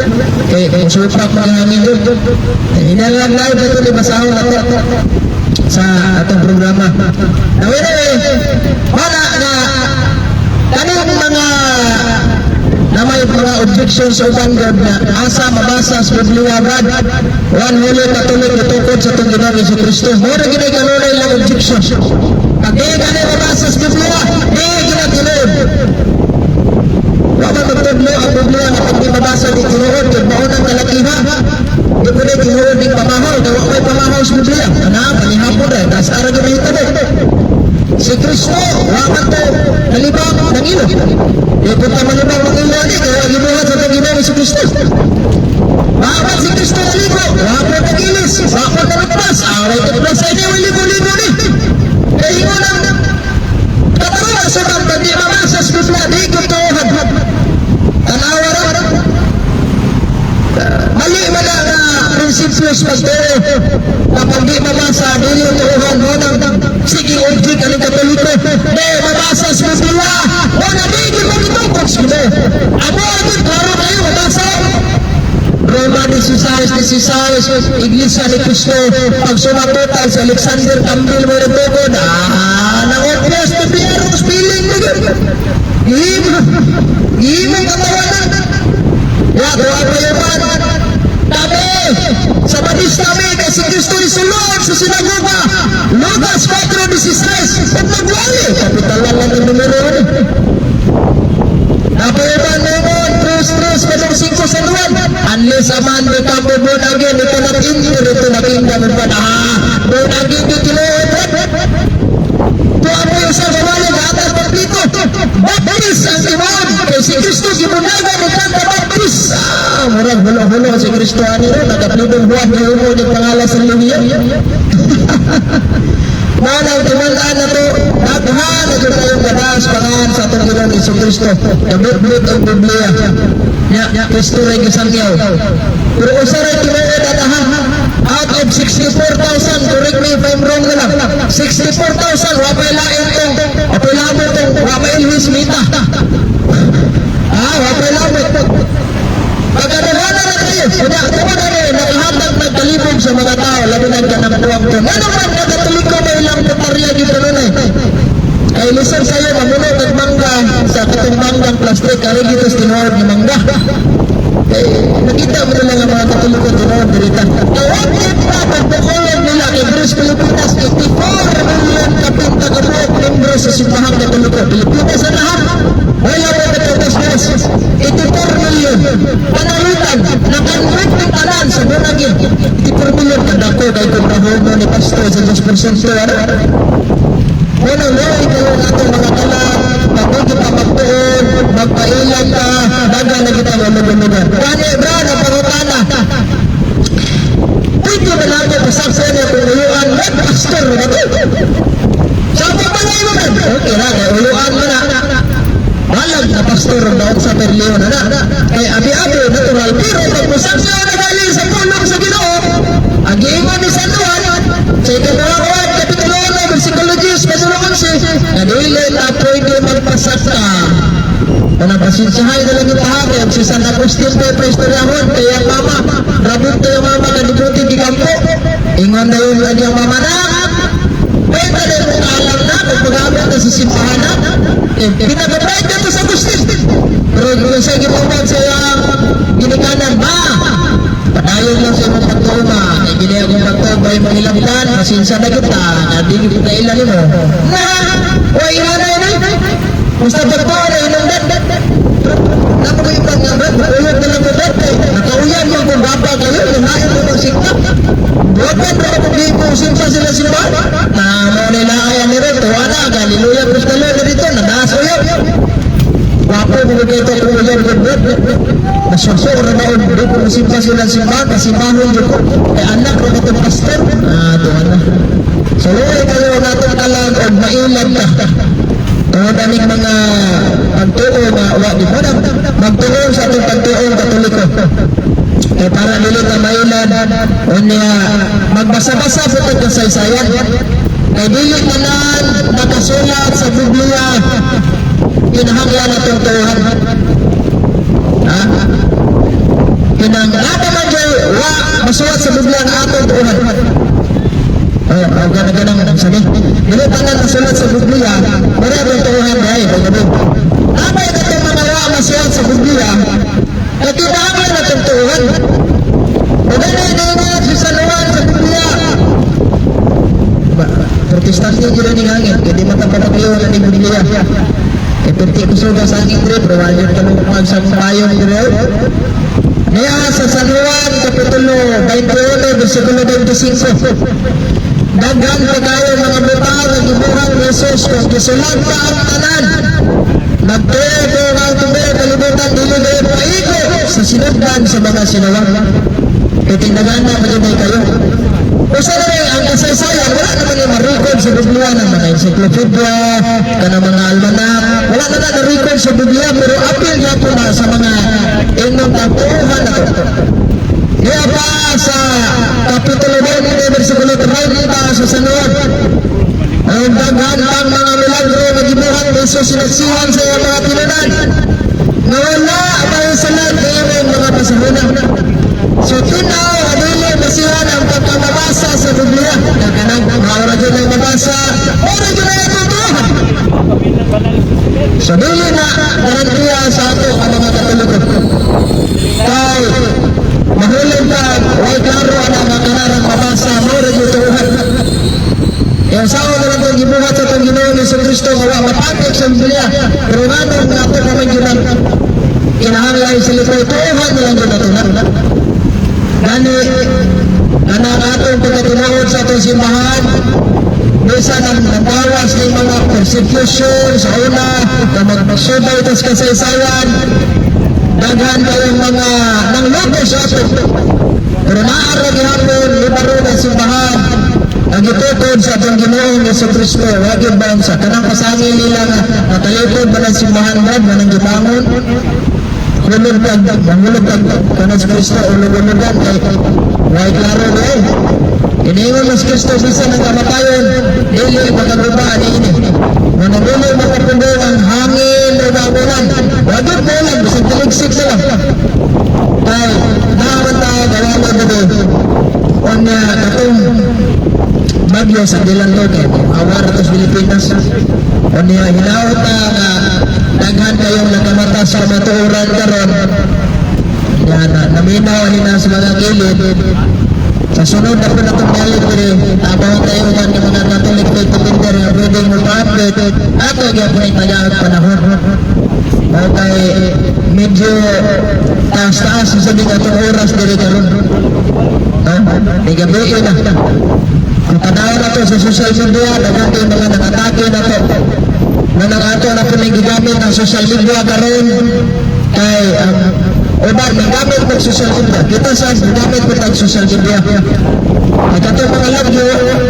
kay supak mga hangin doon. Hinalang live ito libasahon na to sa atong programa. Now anyway, mana na kaning mga na may mga objections sa ubang God na asa mabasa sa Biblia God, one holy Catholic itukod sa itong Ginoong Jesucristo. Mura ginay kanunay lang objection. Pag di ganay mabasa sa Biblia, di ginatinod. Wala magtudlo ang Biblia na pag di mabasa di tinuod, kaya maunang kalakiha. Di ko na tinuod di pamahaw, dawa may pamahaw sa Biblia. Ano, panihapon rin, nasa araga may ito si Kristo, wakad to, nalibang ng ilo. Ipunta malibang ng ilo ni, kaya gibuhat sa Panginoon si Kristo. Wakad si Kristo naligo, wakad ng ilis, wakad ng nagpas, away tagpas sa inyo, libo-libo ni. Kaya yun ang katawa sa mga di mamasas Biblia, di ko to, tanawa rin. Mali man ang prinsipyos pagturo kapag di mabasa, di yung tuhan mo ng sige object ang Katoliko di mabasa sa Biblia o nabigil mo itong kutsilo amo agad klaro kayo mabasa Roma 16, Iglesia ni Cristo pag sumatutan sa Alexander Campbell mo rin tukod nangopyas Biblia ros piling mo gihimong katawanan kuha pa yung tabi sa Batista may kasi Kristo isulod sa sinagoga Lucas 4:16 at nagwali kapitalan lang ng numero napayaban naman trus katong 5 sa luwan unless a man become born again ito na enter ito na kingdom of God born again di kinuha tuwa mo yung sa kawalan atas paglito baptis ang imam kay si Kristo gibunagan ni kanta baptis murag hulo-hulo si Kristo ani nagaplibong buwan ng umo ng pangalan sa Lumiya manang timalaan na to daghan na dyan tayong gadas pangalan sa itong Ginoong Jesucristo nabutbut ang Biblia nya Kristo rin yung Santiago pero usaray kinuod at out of 64,000 correct me if I'm wrong na lang 64,000 wapay lain tong wapay labo tong wapay Luis Mita wapay labo pagkadawana na kayo kaya tama na rin nakahatag nagkalibog sa mga tao labi na kanampuang to nga naman Katoliko may ilang patarya dito nun ay listen sa'yo mamunod at mangga sa katong manggang plastic kari dito sa tinuod ni mangga nakita mo na lang ang mga Katoliko tinuod dirita awag kita pagbukulog nila kay Bruce Pilipinas 84 million kapinta kabuot membro sa simbahang Katoliko Pilipinas na lahat wala mo katapos 84 million panalutan nakanwit ng talan sa bunagin 84 million kadako kay kumrahon ni pastor sa 2% Unang luwi kayo natong mga kalag, pagod kita magtuon, magpailan ka, daga na kita malugulugan. Kani, bro, na pangutana. Pwede ba natin pasaksan niya kung uyuan, pastor na ito? Saan pa nga mo man? Okay na, kaya uyuan mo na. Balag na pastor ang daot sa Perleo na na. Kaya abi-abi, natural. Pero pag pasaksan na galing sa pulong sa Ginoo, ang giingon ni San Juan, sa ikalawang kapitulo 1, versikulo 10, versikulo 11, na dili na pwede magpasakta. Kung napasensyahay na lang yung tahapin, si San Agustin pa yung istoryahon, kaya mama, rabot na yung mama na dibutin di kampo. Ingon na yung kanyang mama na, pwede na yung alam na, kung pag-amin na sa simbahan na, pinag-break na ito sa Agustin. Pero yung sa gipamag sa ginikanan, ba? Padayon lang sa imong pagtuuma, kay gili akong pagtuuma yung mahilabtan, masensya na kita, nabigi po ka ilan mo. Na, huwag ilanay na, basta pagtuuma na inundan. Napo ko yung pag-abad, uyod na lang ubat, nakauyan mo kung baba kayo, lumayan mo magsikta. Buwapan na ako di po simpa sila simba. Na mo nila kaya ni Reto, ana, Galiluya, Kristalo, dito, nadaas ko yun. Wapo mo dito kung uyod gudbud. Nasusok na baon, di po simpa sila simba, kasimahon dito. Kaya anak, rin ito pastor. Tuhan na. So, luwi kayo natin talag o mailan ka. Tungod aming mga pagtuo na wak di mo na magtuo sa atong pagtuo Katoliko. Kaya para dili na mailan o niya magbasa-basa sa itong kasaysayan. Kaya dili tanan nakasulat sa Biblia kinahanglan atong tuhan. Ha? Kinahanglan man dyan wa masulat sa Biblia ang atong tuhan. Ganang sabi. Dili tanan masulat sa Biblia, para atong tuhan dahil. Apa yung itong mga wa masulat sa Biblia? Nakinahanglan atong tuhan. Maganda na si San Juan sa Biblia. Protestante dyan ni hangin, hindi matapapagayon na ni Biblia. E perti kusuga sa hangin rin, pero wala yung tanong magsampayon rin. Kaya sa San Juan, Kapitulo 21, versikulo 25. Daghan pa kayo mga butang na gibuhat ni Jesus kung gisulat pa ang tanan. Nagtuyo ang tubig, kalibutan, dili kayo paigo sa sinugdan sa mga sinawag. Itindagan na magiging kayo. Usa na rin, ang kasaysayan, wala naman yung ma-record sa Biblia ng mga encyclopedia, ka ng mga almanak, wala na na-record sa Biblia, pero apil niya po na sa mga inyong tatuhan na ito. Kaya pa sa Kapitulo 20, versikulo 30 sa San Juan, ang daghan pang mga milagro na gibuhat ni Jesus sinaksihan sa iyong mga tinunan, na wala ang salat ng mga pasahuna. So tinaw, adili masihan ang pagkamabasa sa Biblia. Nagkanang maura dyan ang mabasa, maura dyan ang natutuhan. So dili na garantiya sa ato ang mga Katoliko. Kay mahulog ka, huwag klaro ang makararang mabasa, maura dyan tuhan. Yung sao na lang itong gibuhat sa itong Ginoon ni Kristo, mapatik sa Biblia. Pero nanong nato naman yun kinahanglan sila po, tuhan na lang yun natuhan. Gani, anak atong pagkatinood sa itong simbahan, bisa nang nagbawas ng mga persecution sa una, na magpagsubay ito sa kasaysayan, daghan kayong mga nanglobo sa ato. Pero naarag hapon, libaro ng simbahan, ang itutod sa itong Ginoong Jesucristo, wagin ba sa kanang pasangin nila na natalipod ba ng simbahan ba, ba ng gibangon? Hulog kag kanang si Kristo, ulog-ulogan, kay wag klaro na eh. Iniingon mas Kristo bisa ng kamatayon, dili magkagubaan ini. Managuli mga pundong ang hangin o gabulan, wagin po lang, bisang tiligsik sila. Kay, naman tayo, gawala doon. O niya, katong bagyo sa Dilanto, awar ito sa Pilipinas. O niya, hinaot na daghan kayong nakamata sa matuuran karon. Yan, naminaw na sa mga gilid. Sa sunod na po na itong galit ko rin, abang tayo man ng mga Catholic Tinder na pwedeng mag-update. Ato yung po ay tagaag panahon. Okay, medyo taas-taas sa sabi nga itong oras diri karon. May gabi na. Tanaw na to sa social media, dagan kayo mga nangatake na to. Na nangato na po nang gigamit ng social media karon kay uban nagamit ng social media. Kita sa nagamit po ng social media. At ito mga lagyo,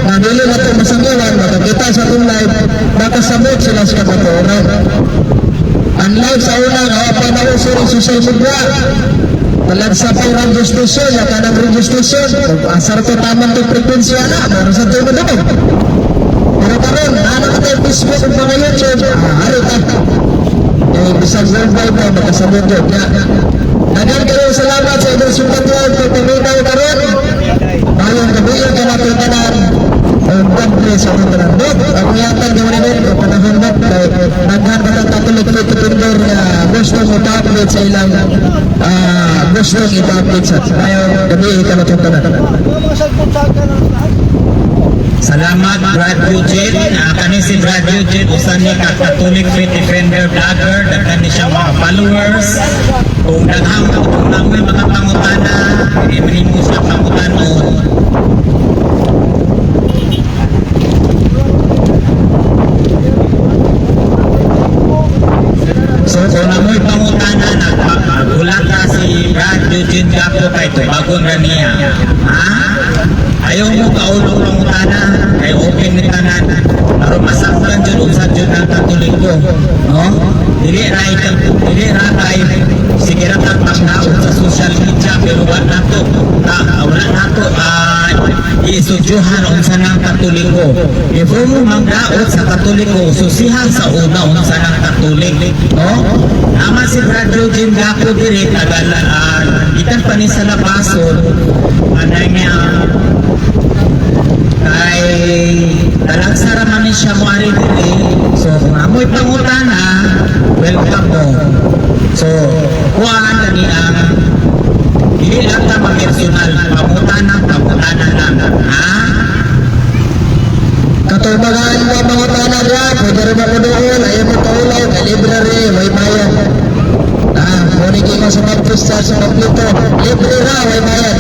nabili na ito masangiwan, makakita sa live, nakasabot sila sa kapaturan. Unlike sa una, pa na uso ng social media, malagsa pa yung registration, ya kanang registration, asar to tamang to frequency na, meron sa tuyo na pero karon, ano ka tayo Facebook ng mga YouTube, harita. Eh, bisag worldwide na, makasabot yun. Dagan kayo, salamat sa inyong sumpatuan, pagpamitaw karon. Bayan kabiyon ka natin tanan. God bless ako tanan. Ako yatang gawin rin, panahon na, naghan ka ng Catholic Faith Defender na gusto mo tablet sa ilang gusto ng i-tablet sa ayaw gabihin ka natin tanan. Salamat Brad Eugene. Kani si Brad Eugene usa ni ka Catholic Faith Defender vlogger, daghan ni siya mga followers. Kung daghang kung namoy mga pangutana, i-bring mo siya pangutanon. So kung namoy pangutana, nagpagulak ka si Brad Eugene Gapo kay tubagon ra niya. Ha? Ayaw mo kaulong pangutana, kay open ni tanan. Pero masaktan dyan usad dyan ang Katoliko. No? Dili ra kay sige ra kang pagnaon sa social media, pero wala nato. Wala nato isudyuhan unsa nang Katoliko. If mo mangdaot sa Katoliko, susihan sa una unsa nang Katolik. No? Naman si Brad Eugene Gapo diri tagalaan. Ikan pa ni sa labason, anay niya kay talagsara man ni siya mo ari diri. So kung amoy pangutana, welcome mo. So kuhaan lagi ang dili lang ta personal, pangutana lang. Ha? Katubagan mo mga tanah niya, pwede rin ako doon, ayaw mo kaulaw, kay library, may bayan. Muni kayo sa mag-pista sa kompleto, libre ra, may bayan.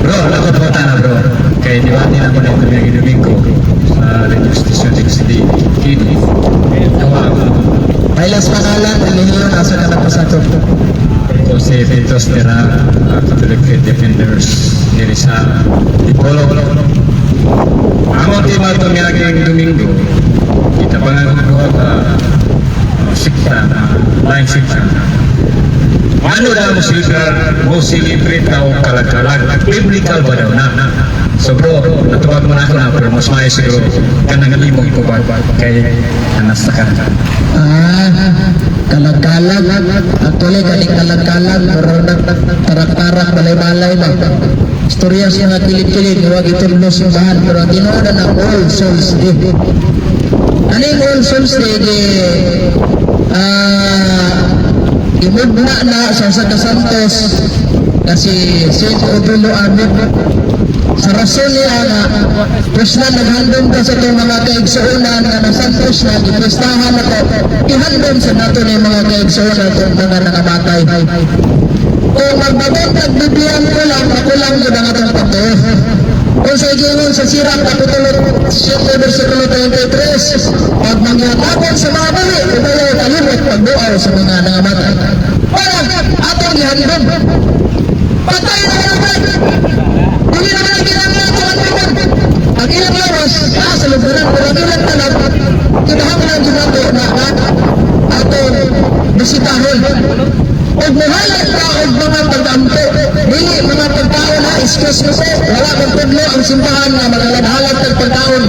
Bro, ako po na bro. Kaya diwati na ko na yung Domingo sa radio station XD. Kini. Tawag. Pailas pangalan, relihiyon, asa ka na po sa ito. Ito si Vitos Tera, Catholic Faith Defenders. Diri sa Tipolo. Ang tema ito niyaging Domingo. Kita pa nga sikta, lain sikta. Ano daw mo celebrate daw kalag-kalag? Biblical ba daw na? So bro, natubag mo na ako na, pero mas maayos siguro ka nangalimog ko ba? Kaya nanas na ka. Kalag-kalag. Actually, kaning kalag-kalag, pero tarak-tarak, balay-balay lang. Istorya siya nga kilid-kilid, huwag itong simbahan, pero ang tinuonan ng All Souls Day. Ano yung All Souls Day? Imugna na sa Santa Santos kasi Saint Obelo Abib sa rason niya na Krishna naghandom ka sa itong mga kaigsuunan na nasantos na ipistahan na ito ihandom sa nato na yung mga kaigsuunan itong mga nakamatay. Kung magbabot nagbibiyang ko lang, ako lang yun ang atong patuloy. Kung sa igingon sa sirap kapitulo 7 versikulo 33, pag mangyatapon sa mga bali, umayaw kalimot pagbuaw sa mga nangamatay. Parang atong gihandom. Patay na naman! Hindi naman ang ginagawa ito ang naman. Ang ilang lawas, sa lubunan, pero ang ilang talag, kinahanglan ang ginagawa na atong bisitahon. Huwag muhalat ka o mga pagdampo. Dili mga pagkaon na excuse mo po. Wala kang pudlo ang simbahan na magaladhalat ng pagkaon.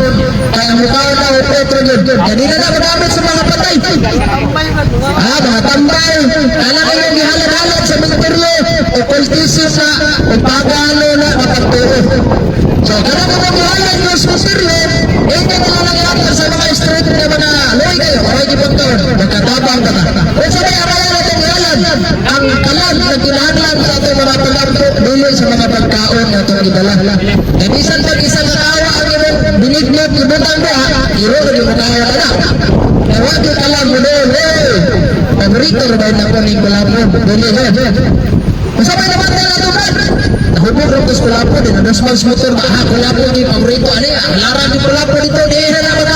Kaya mukhaon na o petro yun. Ganina na magamit sa mga patay. Mga tambay. Alam ko yung gihalat-halat sa ministeryo. O kultisin na. O pagano na kapagturo. So, kaya mo magihalat yung ministeryo. Hindi mo lang nangyari sa mga street na mga loy kayo. O hindi pagkaon. Magkatabang ka na. O sabi, arayan natin gihalat. Ang kalag na kinahanglan sa ating mga pagampo dili sa mga pagkaon na itong gidala. E bisan pag isang nakawa ang imong binignot ibutang doha, iro rin mo kaya na. E wag yung kalag mo doon, paborito rin na po ni Kulamo, dili Masabay naman tayo ito ba? Nahubog ang kusulapo din. Ang dasmals motor ba? Ha, kulapo di paborito. Ano yan? Ang laran di kulapo dito. Di na naman.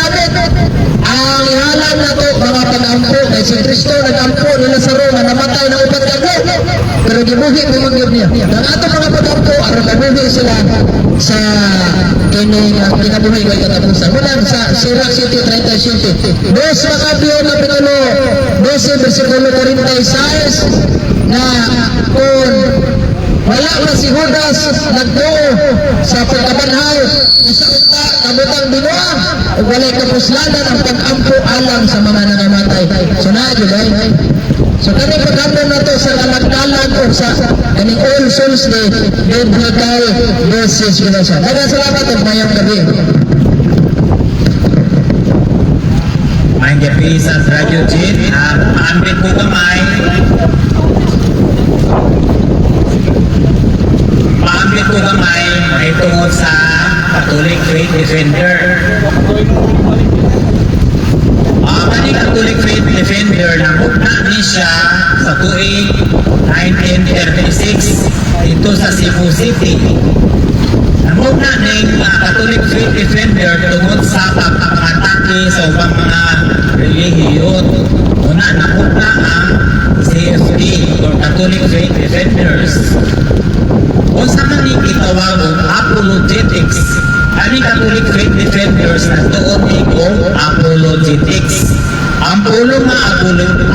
Ang ihalang na to, mga pag-ampo. Kaya si Kristo nag-ampo nila sa Roma. Namatay na upat kaglo. Pero gibuhi po mag niya. Ang ato mga pag-ampo, aron kabuhi sila sa kining kinabuhi ko katapusan. Mula sa Sirach City 37. Dos Makabyo na Pitulo. 12 versikulo 46 na kung wala na si Judas nagtuo sa pagkabanhaw sa uta kabutang binuha ug walay kapuslanan ang pag-ampo alang sa mga nangamatay. So na gyud so kani pagkapon na to sa kalagdalan o sa kaning All Souls Day biblical message gyud siya. Daghang salamat ug mayong gabi. May gabi sa Radio Jin, paambit ko kamay. Paambit ko kamay ay tungod sa Catholic Faith Defender. Ang Catholic Faith Defender na mukna ni siya sa tuig 1936 dito sa Cebu City. Namuna ng Catholic Faith Defender tungod sa pagkakatake sa ubang mga relihiyon. Una, namuna ang CFD or Catholic Faith Defenders. Kung sa maning itawag o apologetics, ang Catholic Faith Defenders na doon ito apologetics. Ang pulo nga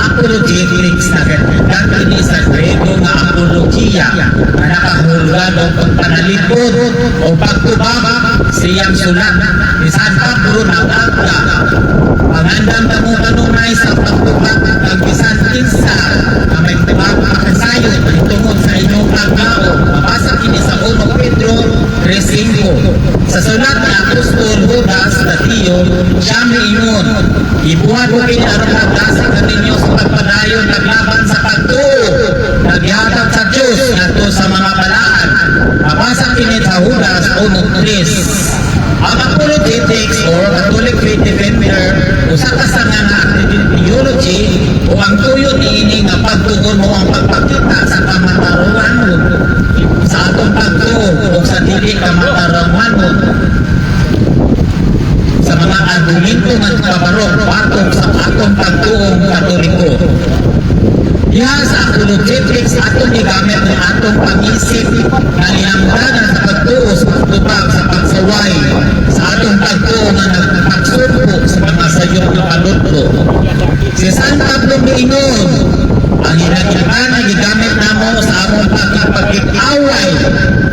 apologetics na gagawin sa Grego nga apologia na nakahulugan o pagpanalipod o pagtubak siyang sulat ni San Pablo ng Agla. Pangandang tanunay sa pagtubak ng bisan kinsa na may pagkakasayo tungod sa inyong paglao. Mabasa kini sa 1 Pedro 3:5. Sa sulat ni Apostol Judas Tadeo, siya miingon, ibuhat mo pinarapagdasa ka ninyo sa pagpadayon naglaban sa pagtuo, naghatag sa Diyos nato sa mga balaan. Mabasa kini sa Judas 1:3. Ang apologetics or Catholic Faith Defender usa ka sa nga theology o ang tuyo niini nga pagtugon mo ang pagpakita sa kamataruan mo sa atong pagtuo o sa dili kamataruan mo sa mga argumento nga kabarok patong sa atong pagtuong Katoliko. Diha sa apologetics atong gigamit ng atong pag-isip na linamdagan sa pagtuo sa pagtubag sa pagsaway sa atong pagtuo nga nagpagsubok sa mga sayong kaludlo. Si San Pablo miingon, ang hinagyakan na gigamit namo sa among pagkipag-away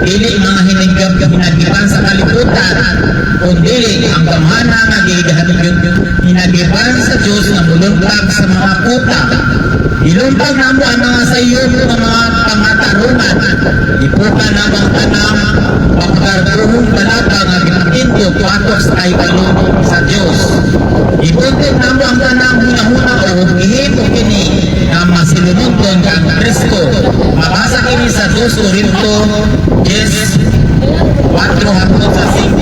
dili mga hinagiban sa kalibutan kundi ang gamhana nga hinagiban sa Diyos na mulungkag sa mga puta. Ilumpag namo ang mga sayon ng mga pangatarungan. Ipuka namo ang tanang pagkaroon balata nga ginatindio patok sa kaibalon sa Diyos. Ipuntin namo ang tanang huna-huna o ihimo kini na masilununton kang Kristo. Mabasa kini sa 2 Corinto 10:4 hangtod sa 5.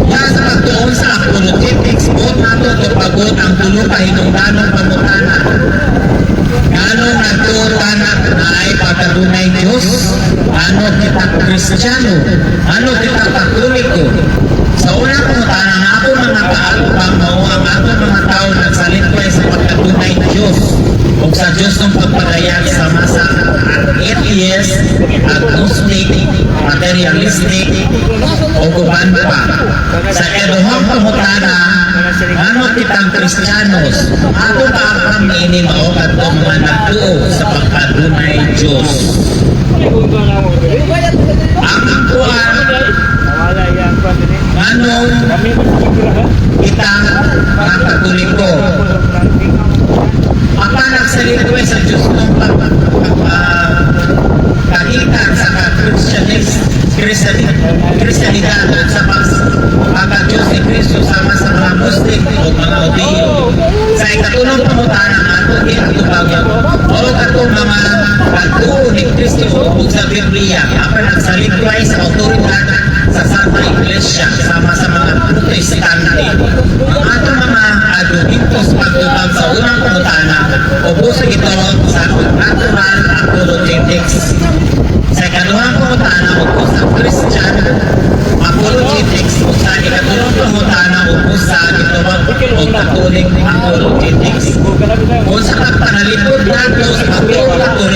Yan sa pagtuon sa apologetics, buot nato ito pagod ang tulo ka hinungdanong pamutanan. Ganong nagtuotanan na ay pagkadunay Diyos, ano kita Kristiyano, ano kita Katoliko. Sa unang pamutanan na ako mga kaalupang mao ang ato mga tao nagsalikway sa pagkadunay Diyos o sa Diyos ng pagpadayag sa masa atheist, agnostic, materialistic o kuban pa. Sa eduhang pamutana, ano kitang Kristiyanos, ato pa ang ini mao kadto mga nagtuo sa pagkadunay Diyos. Ang kuan anong kitang mga Katoliko pagpanagsalitoy sa Diyos ng kahitan sa Kristiyanidad at sa pagka-Diyos ni Kristo sama sa mga Muslim o mga Odeyo. Sa ikatulong pamutanan ato ginatubagan o katong mga pagtuo ni Kristo o sa Biblia apan nagsalitoy sa otoridad sa Santa Iglesia sama sa mga protestante. Ang ato mga argumentos pagtubag sa unang pamutanan o po sa gitawag sa natural apology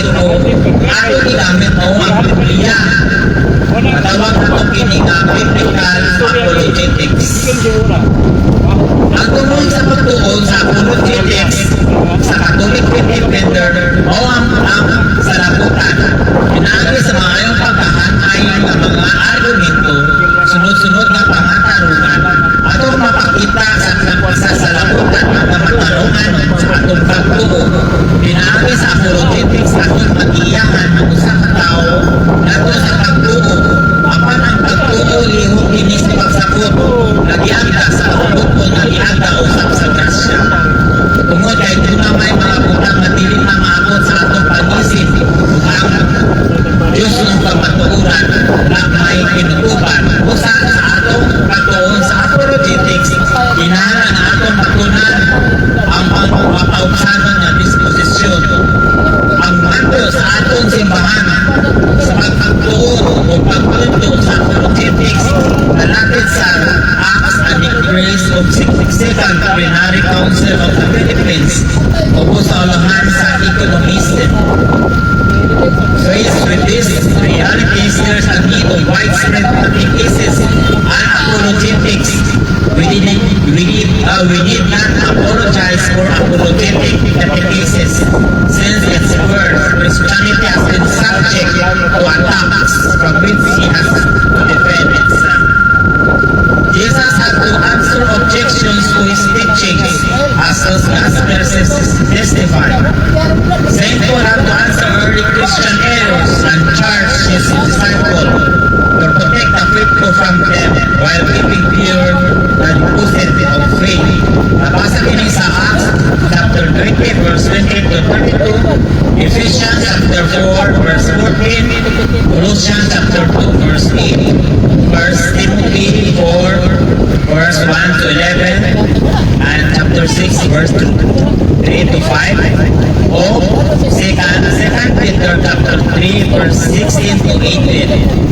nito, ato ginamit mo ang Biblia. Matawag na ito kininga biblical apologetics. Ang tungkol sa pagtuon sa apologetics sa Catholic defender o ang salaputan, pinagi sa mga ayong pagkahanay ng mga argumento, sunod-sunod na pangatarungan, atong mapakita sa salaputan ang kamatarungan sa atong pagtuon. Pinagi sa apologetics atong mag-iyahan ng usa ka tao nato sa pagtuon. Apan ang pagtuon lihok kini sa pagsabot, nagiagda sa pagtuon, nagiagda usap sa grasya. Tungod kay kung na may mga butang na dili na maabot sa atong pag-isip, ang Diyos ng pagmatuuran na may kinukuban usa sa atong pagtuon sa apologetics, kinahanglan na atong matunan ang mapaubsanon na disposisyon. Ang mando sa atong simbahan sa pagpagtuon o pagpunto sa apologetics nalapit sa Acts and Decrees of 62nd Plenary Council of the Philippines o sa ulahan sa Economist. Faced with these realities, there's a need of widespread catechesis and apologetics. We need not apologize for apologetic catechesis, since its birth, Christianity has been subject to attacks from which he has to defend itself. Jesus had to answer objections to his teachings, as those Gospels testify. Saint Paul had to answer early Christian errors and charge his disciples to protect the faithful from them while keeping pure the deposit of faith. Nabasa kini sa Acts chapter 20 verse 20 to 32, Ephesians chapter 4 verse 14, Colossians chapter 2 verse 8, 1 Timothy 4 verse 1 to 11, and chapter 6 verse 3 to 5, o 2 Peter chapter 3 verse 16 to 18.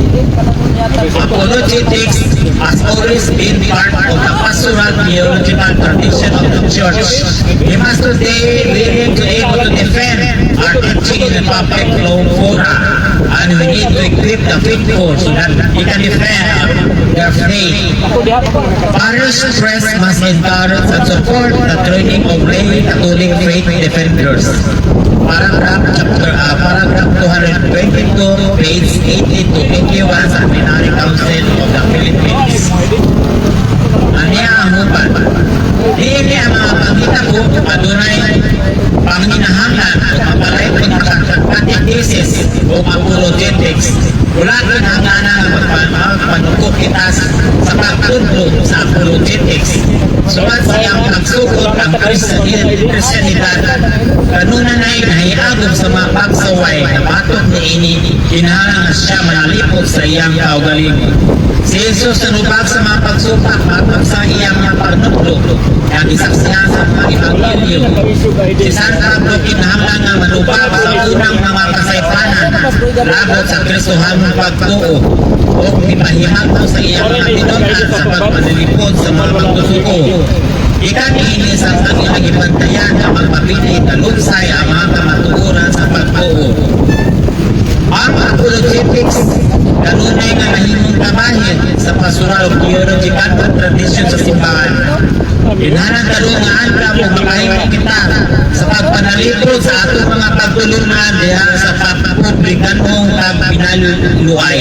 Apologetics has always been part of the pastoral theological tradition of the Church. We must today be willing to able to defend our teaching in the public fora, and we need to equip the faithful so that they can defend their faith. Parish press must encourage and support the training of lay Catholic faith defenders. Paragraph 222, page 80 to 81 sa Plenary Council of the Philippines. Anya ang upan. Hindi ang mga pangita ko padunay panginahanglan o mapalay ko ng catechesis o apologetics. Wala kinahanglan ang magpanukok kita sa pagtudlo sa apologetics. Sumat siyang pagsukot ang Kristiyanidad, kanuna na'y nahiagom sa mga pagsaway na batok ni ini, kinahanglan siya manalipot sa iyang kaugalingon. Si Jesus nanubag sa mga pagsupak at sa iyang mga pagnutlo, ang isaksihan sa mga Ebanghelyo. Si San Pablo kinahanglan nga manubag sa unang mga kasaypanan labot sa Kristohanong pagtuo o ipahimag mo sa iyang mga tinunan sa pagpanilipod sa mga pagtusuko. Ikan ini sa kanilang ibantayan na magpapili talugsay ang mga kamatuuran sa pagtuo. Ang apologetics kanunay nga nahimong kabahin sa pastoral of theological tradition sa simbahan. Inhanan talungan ka mo makahimong kita sa pagpanalipod sa atong mga pagtulungan diha sa pagpublikan mong pagpinaluay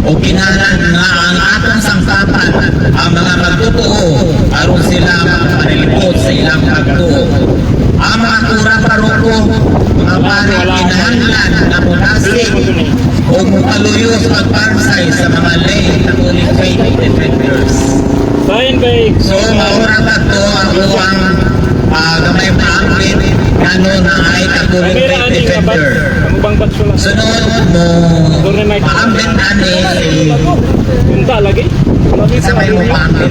o kinahanglan nga ang atong sangkapan ang mga magtutuo aron sila makapanalipod sa ilang pagtuo. Ang mga kura paroko, mga pari kinahanglan na munasig o mukaluyo sa pagparsay sa mga lay Catholic faith defenders. So, maura ka to ang uwang gamay paangkin kano na ay Catholic faith defender. Sunod mo, paangkin ani si Punta lagi. isa may mo paangkin.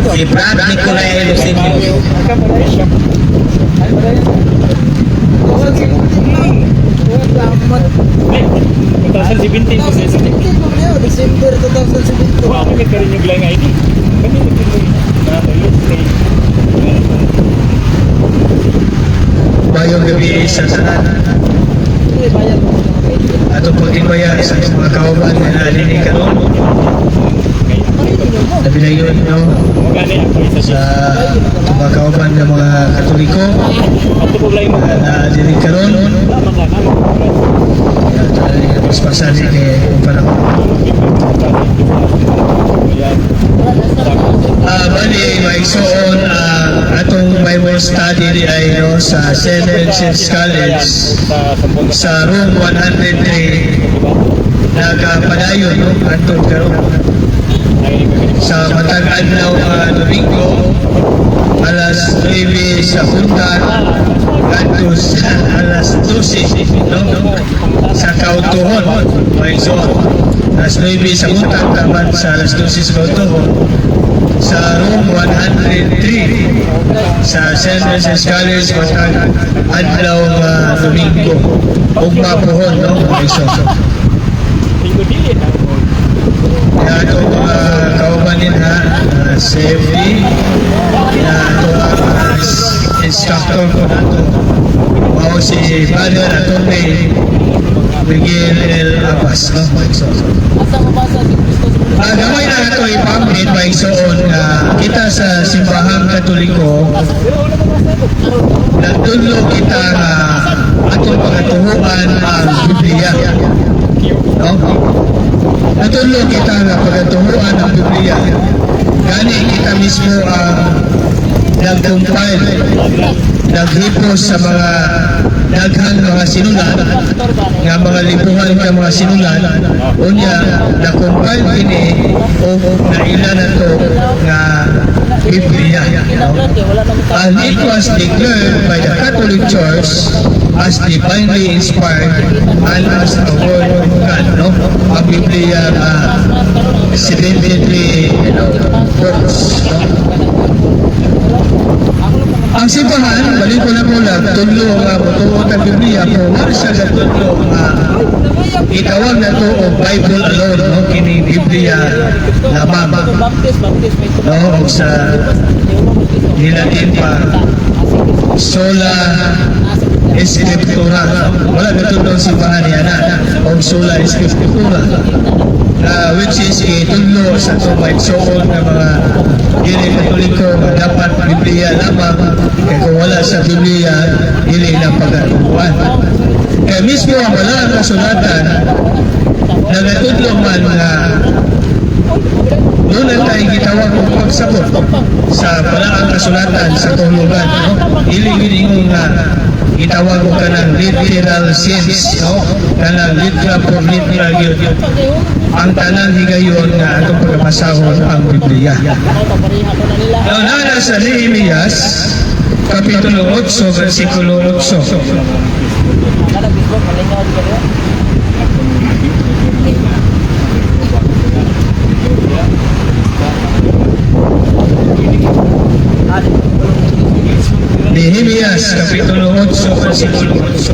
Si Brad Nicolay Lucidius. December 2017. Wah, kami ka rin yung lang ID. Kami nagtuloy. mayong gabi sa tanan. Ato pagtibaya sa mga kauban na nalini karon. Labi na yun, no? Magani ako isa Sa mga kauban ng mga Katoliko Ato po lang mo. na nalini karon. Tama ka na. Mas pasali kay kung panahon. Bali, maigsoon atong Bible study ay no, sa St. Vincent's College sa room 103 nagapadayon no, atong karon sa matag adlaw Domingo alas 9 sa punta adto sa alas 12 no, sa kautuhon maigsoon alas 9 sa punta taman sa alas 12 sa kautuhon sa room 103 sa St. Vincent's College matag adlaw Domingo ug mapuhon no maigsoon. Kaya ito mga kauban din ha, safety, na ito instructor ko na ito. Mao si Father Atty. Miguel L. Abbas, no? Gamay na ito ipamit, maigsoon na kita sa simbahang Katoliko, nagtudlo kita na atong pagatuhuan ang Biblia. No? Natulog kita na pagkatuhuan ng Biblia. Gani kita mismo ang nag-compile, naghipos sa mga daghang mga sinulat, nga mga libuhan ka mga sinulat, unya na-compile kini o naila na to nga Biblia. And it was declared by the Catholic Church as divinely inspired and as a word of God, no? Ang Biblia sedentary books, no? Ang simbahan, balik ko na po lang, tudlo nga butuot ang Biblia, pero wala siya na tudlo nga itawag na to o Bible alone, no? Kini Biblia lamang, no? O sa nilatin pa, sola Escritura, wala na ito doon simbahan niya na o sola Escritura, which is itullo sa tumay soon na mga dili Katoliko na dapat Biblia lamang, kaya kung wala sa Biblia dili na pagkatubuan. Kaya mismo ang wala ang kasulatan na natudlo man na doon na tayo gitawag ng pagsabot sa wala ang kasulatan sa tuhulugan, no? Iling-iling nga gitawag ko ka ng literal sense, no? Kanang literal for literal yun. Ang tanang higayon na atong pagkapasahon ang Biblia. Now, nana sa Nehemias, Kapitulo 8, versikulo 8. Nehemias, Kapitulo 8, versikulo 8.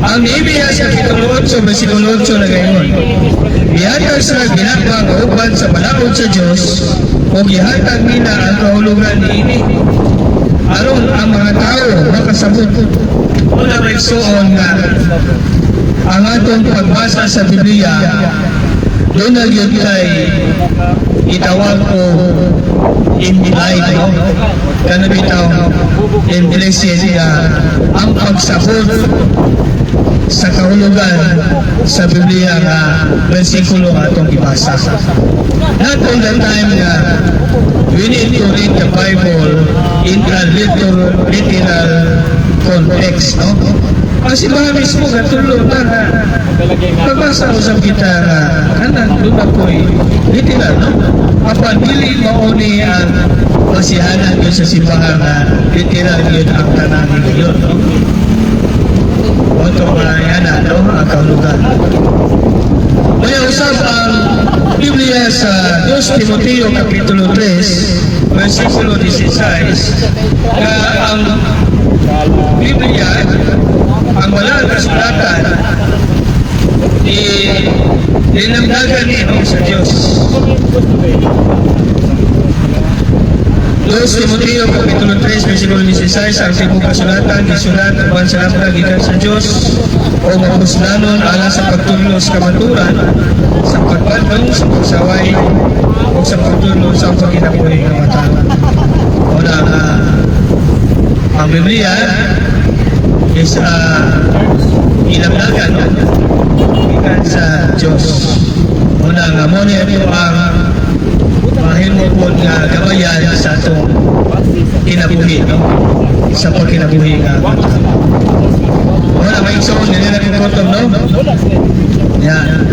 Ang Nehemias, Kapitulo 8, versikulo 8 na gayon. Ihatag sa ginagawa ng uban sa balaod sa Diyos o ihatag nila ang kahulugan niini. Aron ang mga tao makasabot. Wala may suon nga ang atong pagbasa sa Biblia doon na yun kay itawag ko imbilay, no? Kanabitaw imbilay ang pagsabot sa kahulugan sa Biblia nga versikulo atong ibasa. Not all the time nga we need to read the Bible in a literal context, no? Kasi mga mismo katulog na nga pagbasa usap kita nga kanan doon ako'y literal, no? Apan dili mauni ang masihanan yun sa simbahan na literal yun ang tanangin yun, no? Oto nga yan, no? Ang kahulugan. Kaya usap ang Biblia sa 2 Timoteo Kapitulo 3 versikulo 16 na ang Biblia ang wala kasulatan dinamdagan ito sa Diyos. 2 Timoteo Kapitulo 3 versikulo 16 ang tibok kasulatan gisulat uban sa labda gikan sa Dios o mapuslanon ala sa pagtudlo sa kamaturan sa pagpadong sa pagsaway o sa pagtudlo sa pagkinabuhi nga matao. Una nga ang Biblia is ilablagan gikan sa Dios. Una nga mo niya ito ang mahimo po nga gabayan sa atong kinabuhi, no? Sa pagkinabuhi nga matao. Wala may iksoon nga nila kukutom, no? Yan.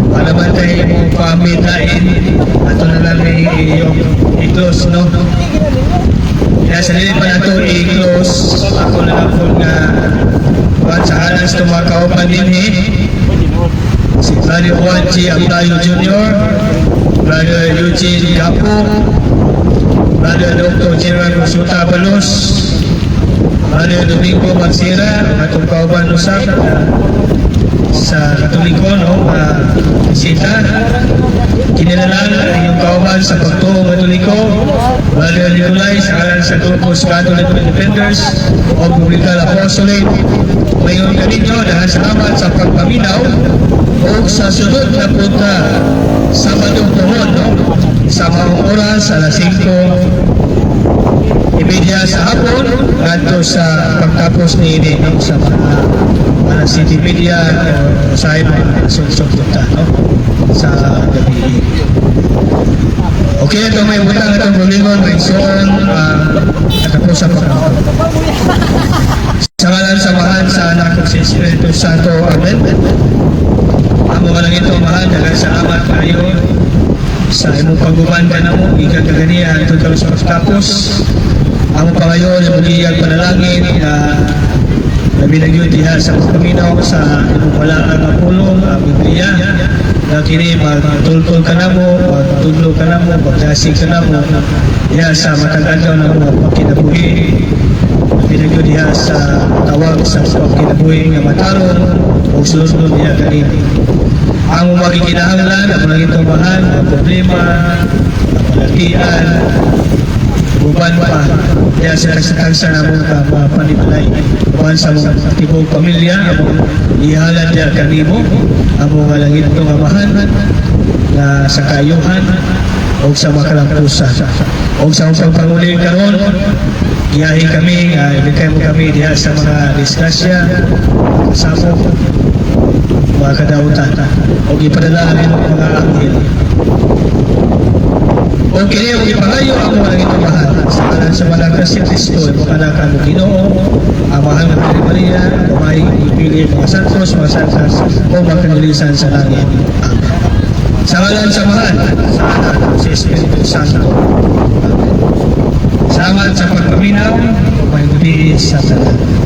Wala man tayo mo pamitain ato na lang yung i-close, no? Kaya sa nilin pa na ito i-close, ako na lang po nga sa halas tumakaupan din si Brother Juan G. Abdayo Jr., Brother Eugene Gapo, Brother Dr. General Rosuta Balos, Brother Domingo Magsira, atong kauban usap sa Katoliko, no? Bisita. Kinilalang yung kauban sa pagtuong Katoliko, Brother Nicolay sa alam sa Turcos Catholic Defenders o Biblical Apostolate. Mayon kaninyo dahil salamat sa pagpaminaw o sa sunod na punta sa Badong Tuhon, no? Sa mga oras, alas 5:30 sa hapon at sa pagtapos ni Ine, no? Sa mga alas 7:30 o sa mga sunsok punta, no? Sa gabi. Okay, ito may butang itong bulingon, may soon, natapos sa pagkakot. Sa ngalan samahan sa anak ng si Espiritu Santo. Amen. Amo ka lang ito, mahal, dagang salamat kayo sa imong pagbuban ka na mo, ika kaganihan, ito ka sa pagtapos. Amo pa ngayon, yung magiging panalangin na nabinagyo diha sa pagpaminaw sa imong walaan na pulong, ang Biblia, na kini magtultol ka na mo, magtudlo ka na mo, magdasig ka na mo, diha sa matag-adlaw na mo, pagkinabuhi, pinagyo diha sa tawag sa pagkinabuhi nga matarong o sulod diha kanina. Ang magikinahanglan, ang mga itumahan, ang problema, ang palakian, uban pa, diha sa kasakansa na mga panibalay, uban sa mga tibong pamilya, ang mga ihalan diha kanimo, ang mga langit ng amahan, na sa kayuhan, o sa mga kalampusan, o sa mga pagpanguling karon, iyahin kami, ibigay mo kami diha sa mga disgrasya, kasama, mga kadautan, o ipadala namin ang mga anghel. O kini, o ipangayo ang mga itumahan sa kanan sa Malakas si Kristo, ang mga anak mo Ginoo, ang mahal na Pili Maria, may ipili mga santos, mga santas, o makanilisan sa langit. Amen. Sa kanan sa mahal, sa anak si Espiritu Santo. Salamat sa pagpaminaw, may gabi sa tanan.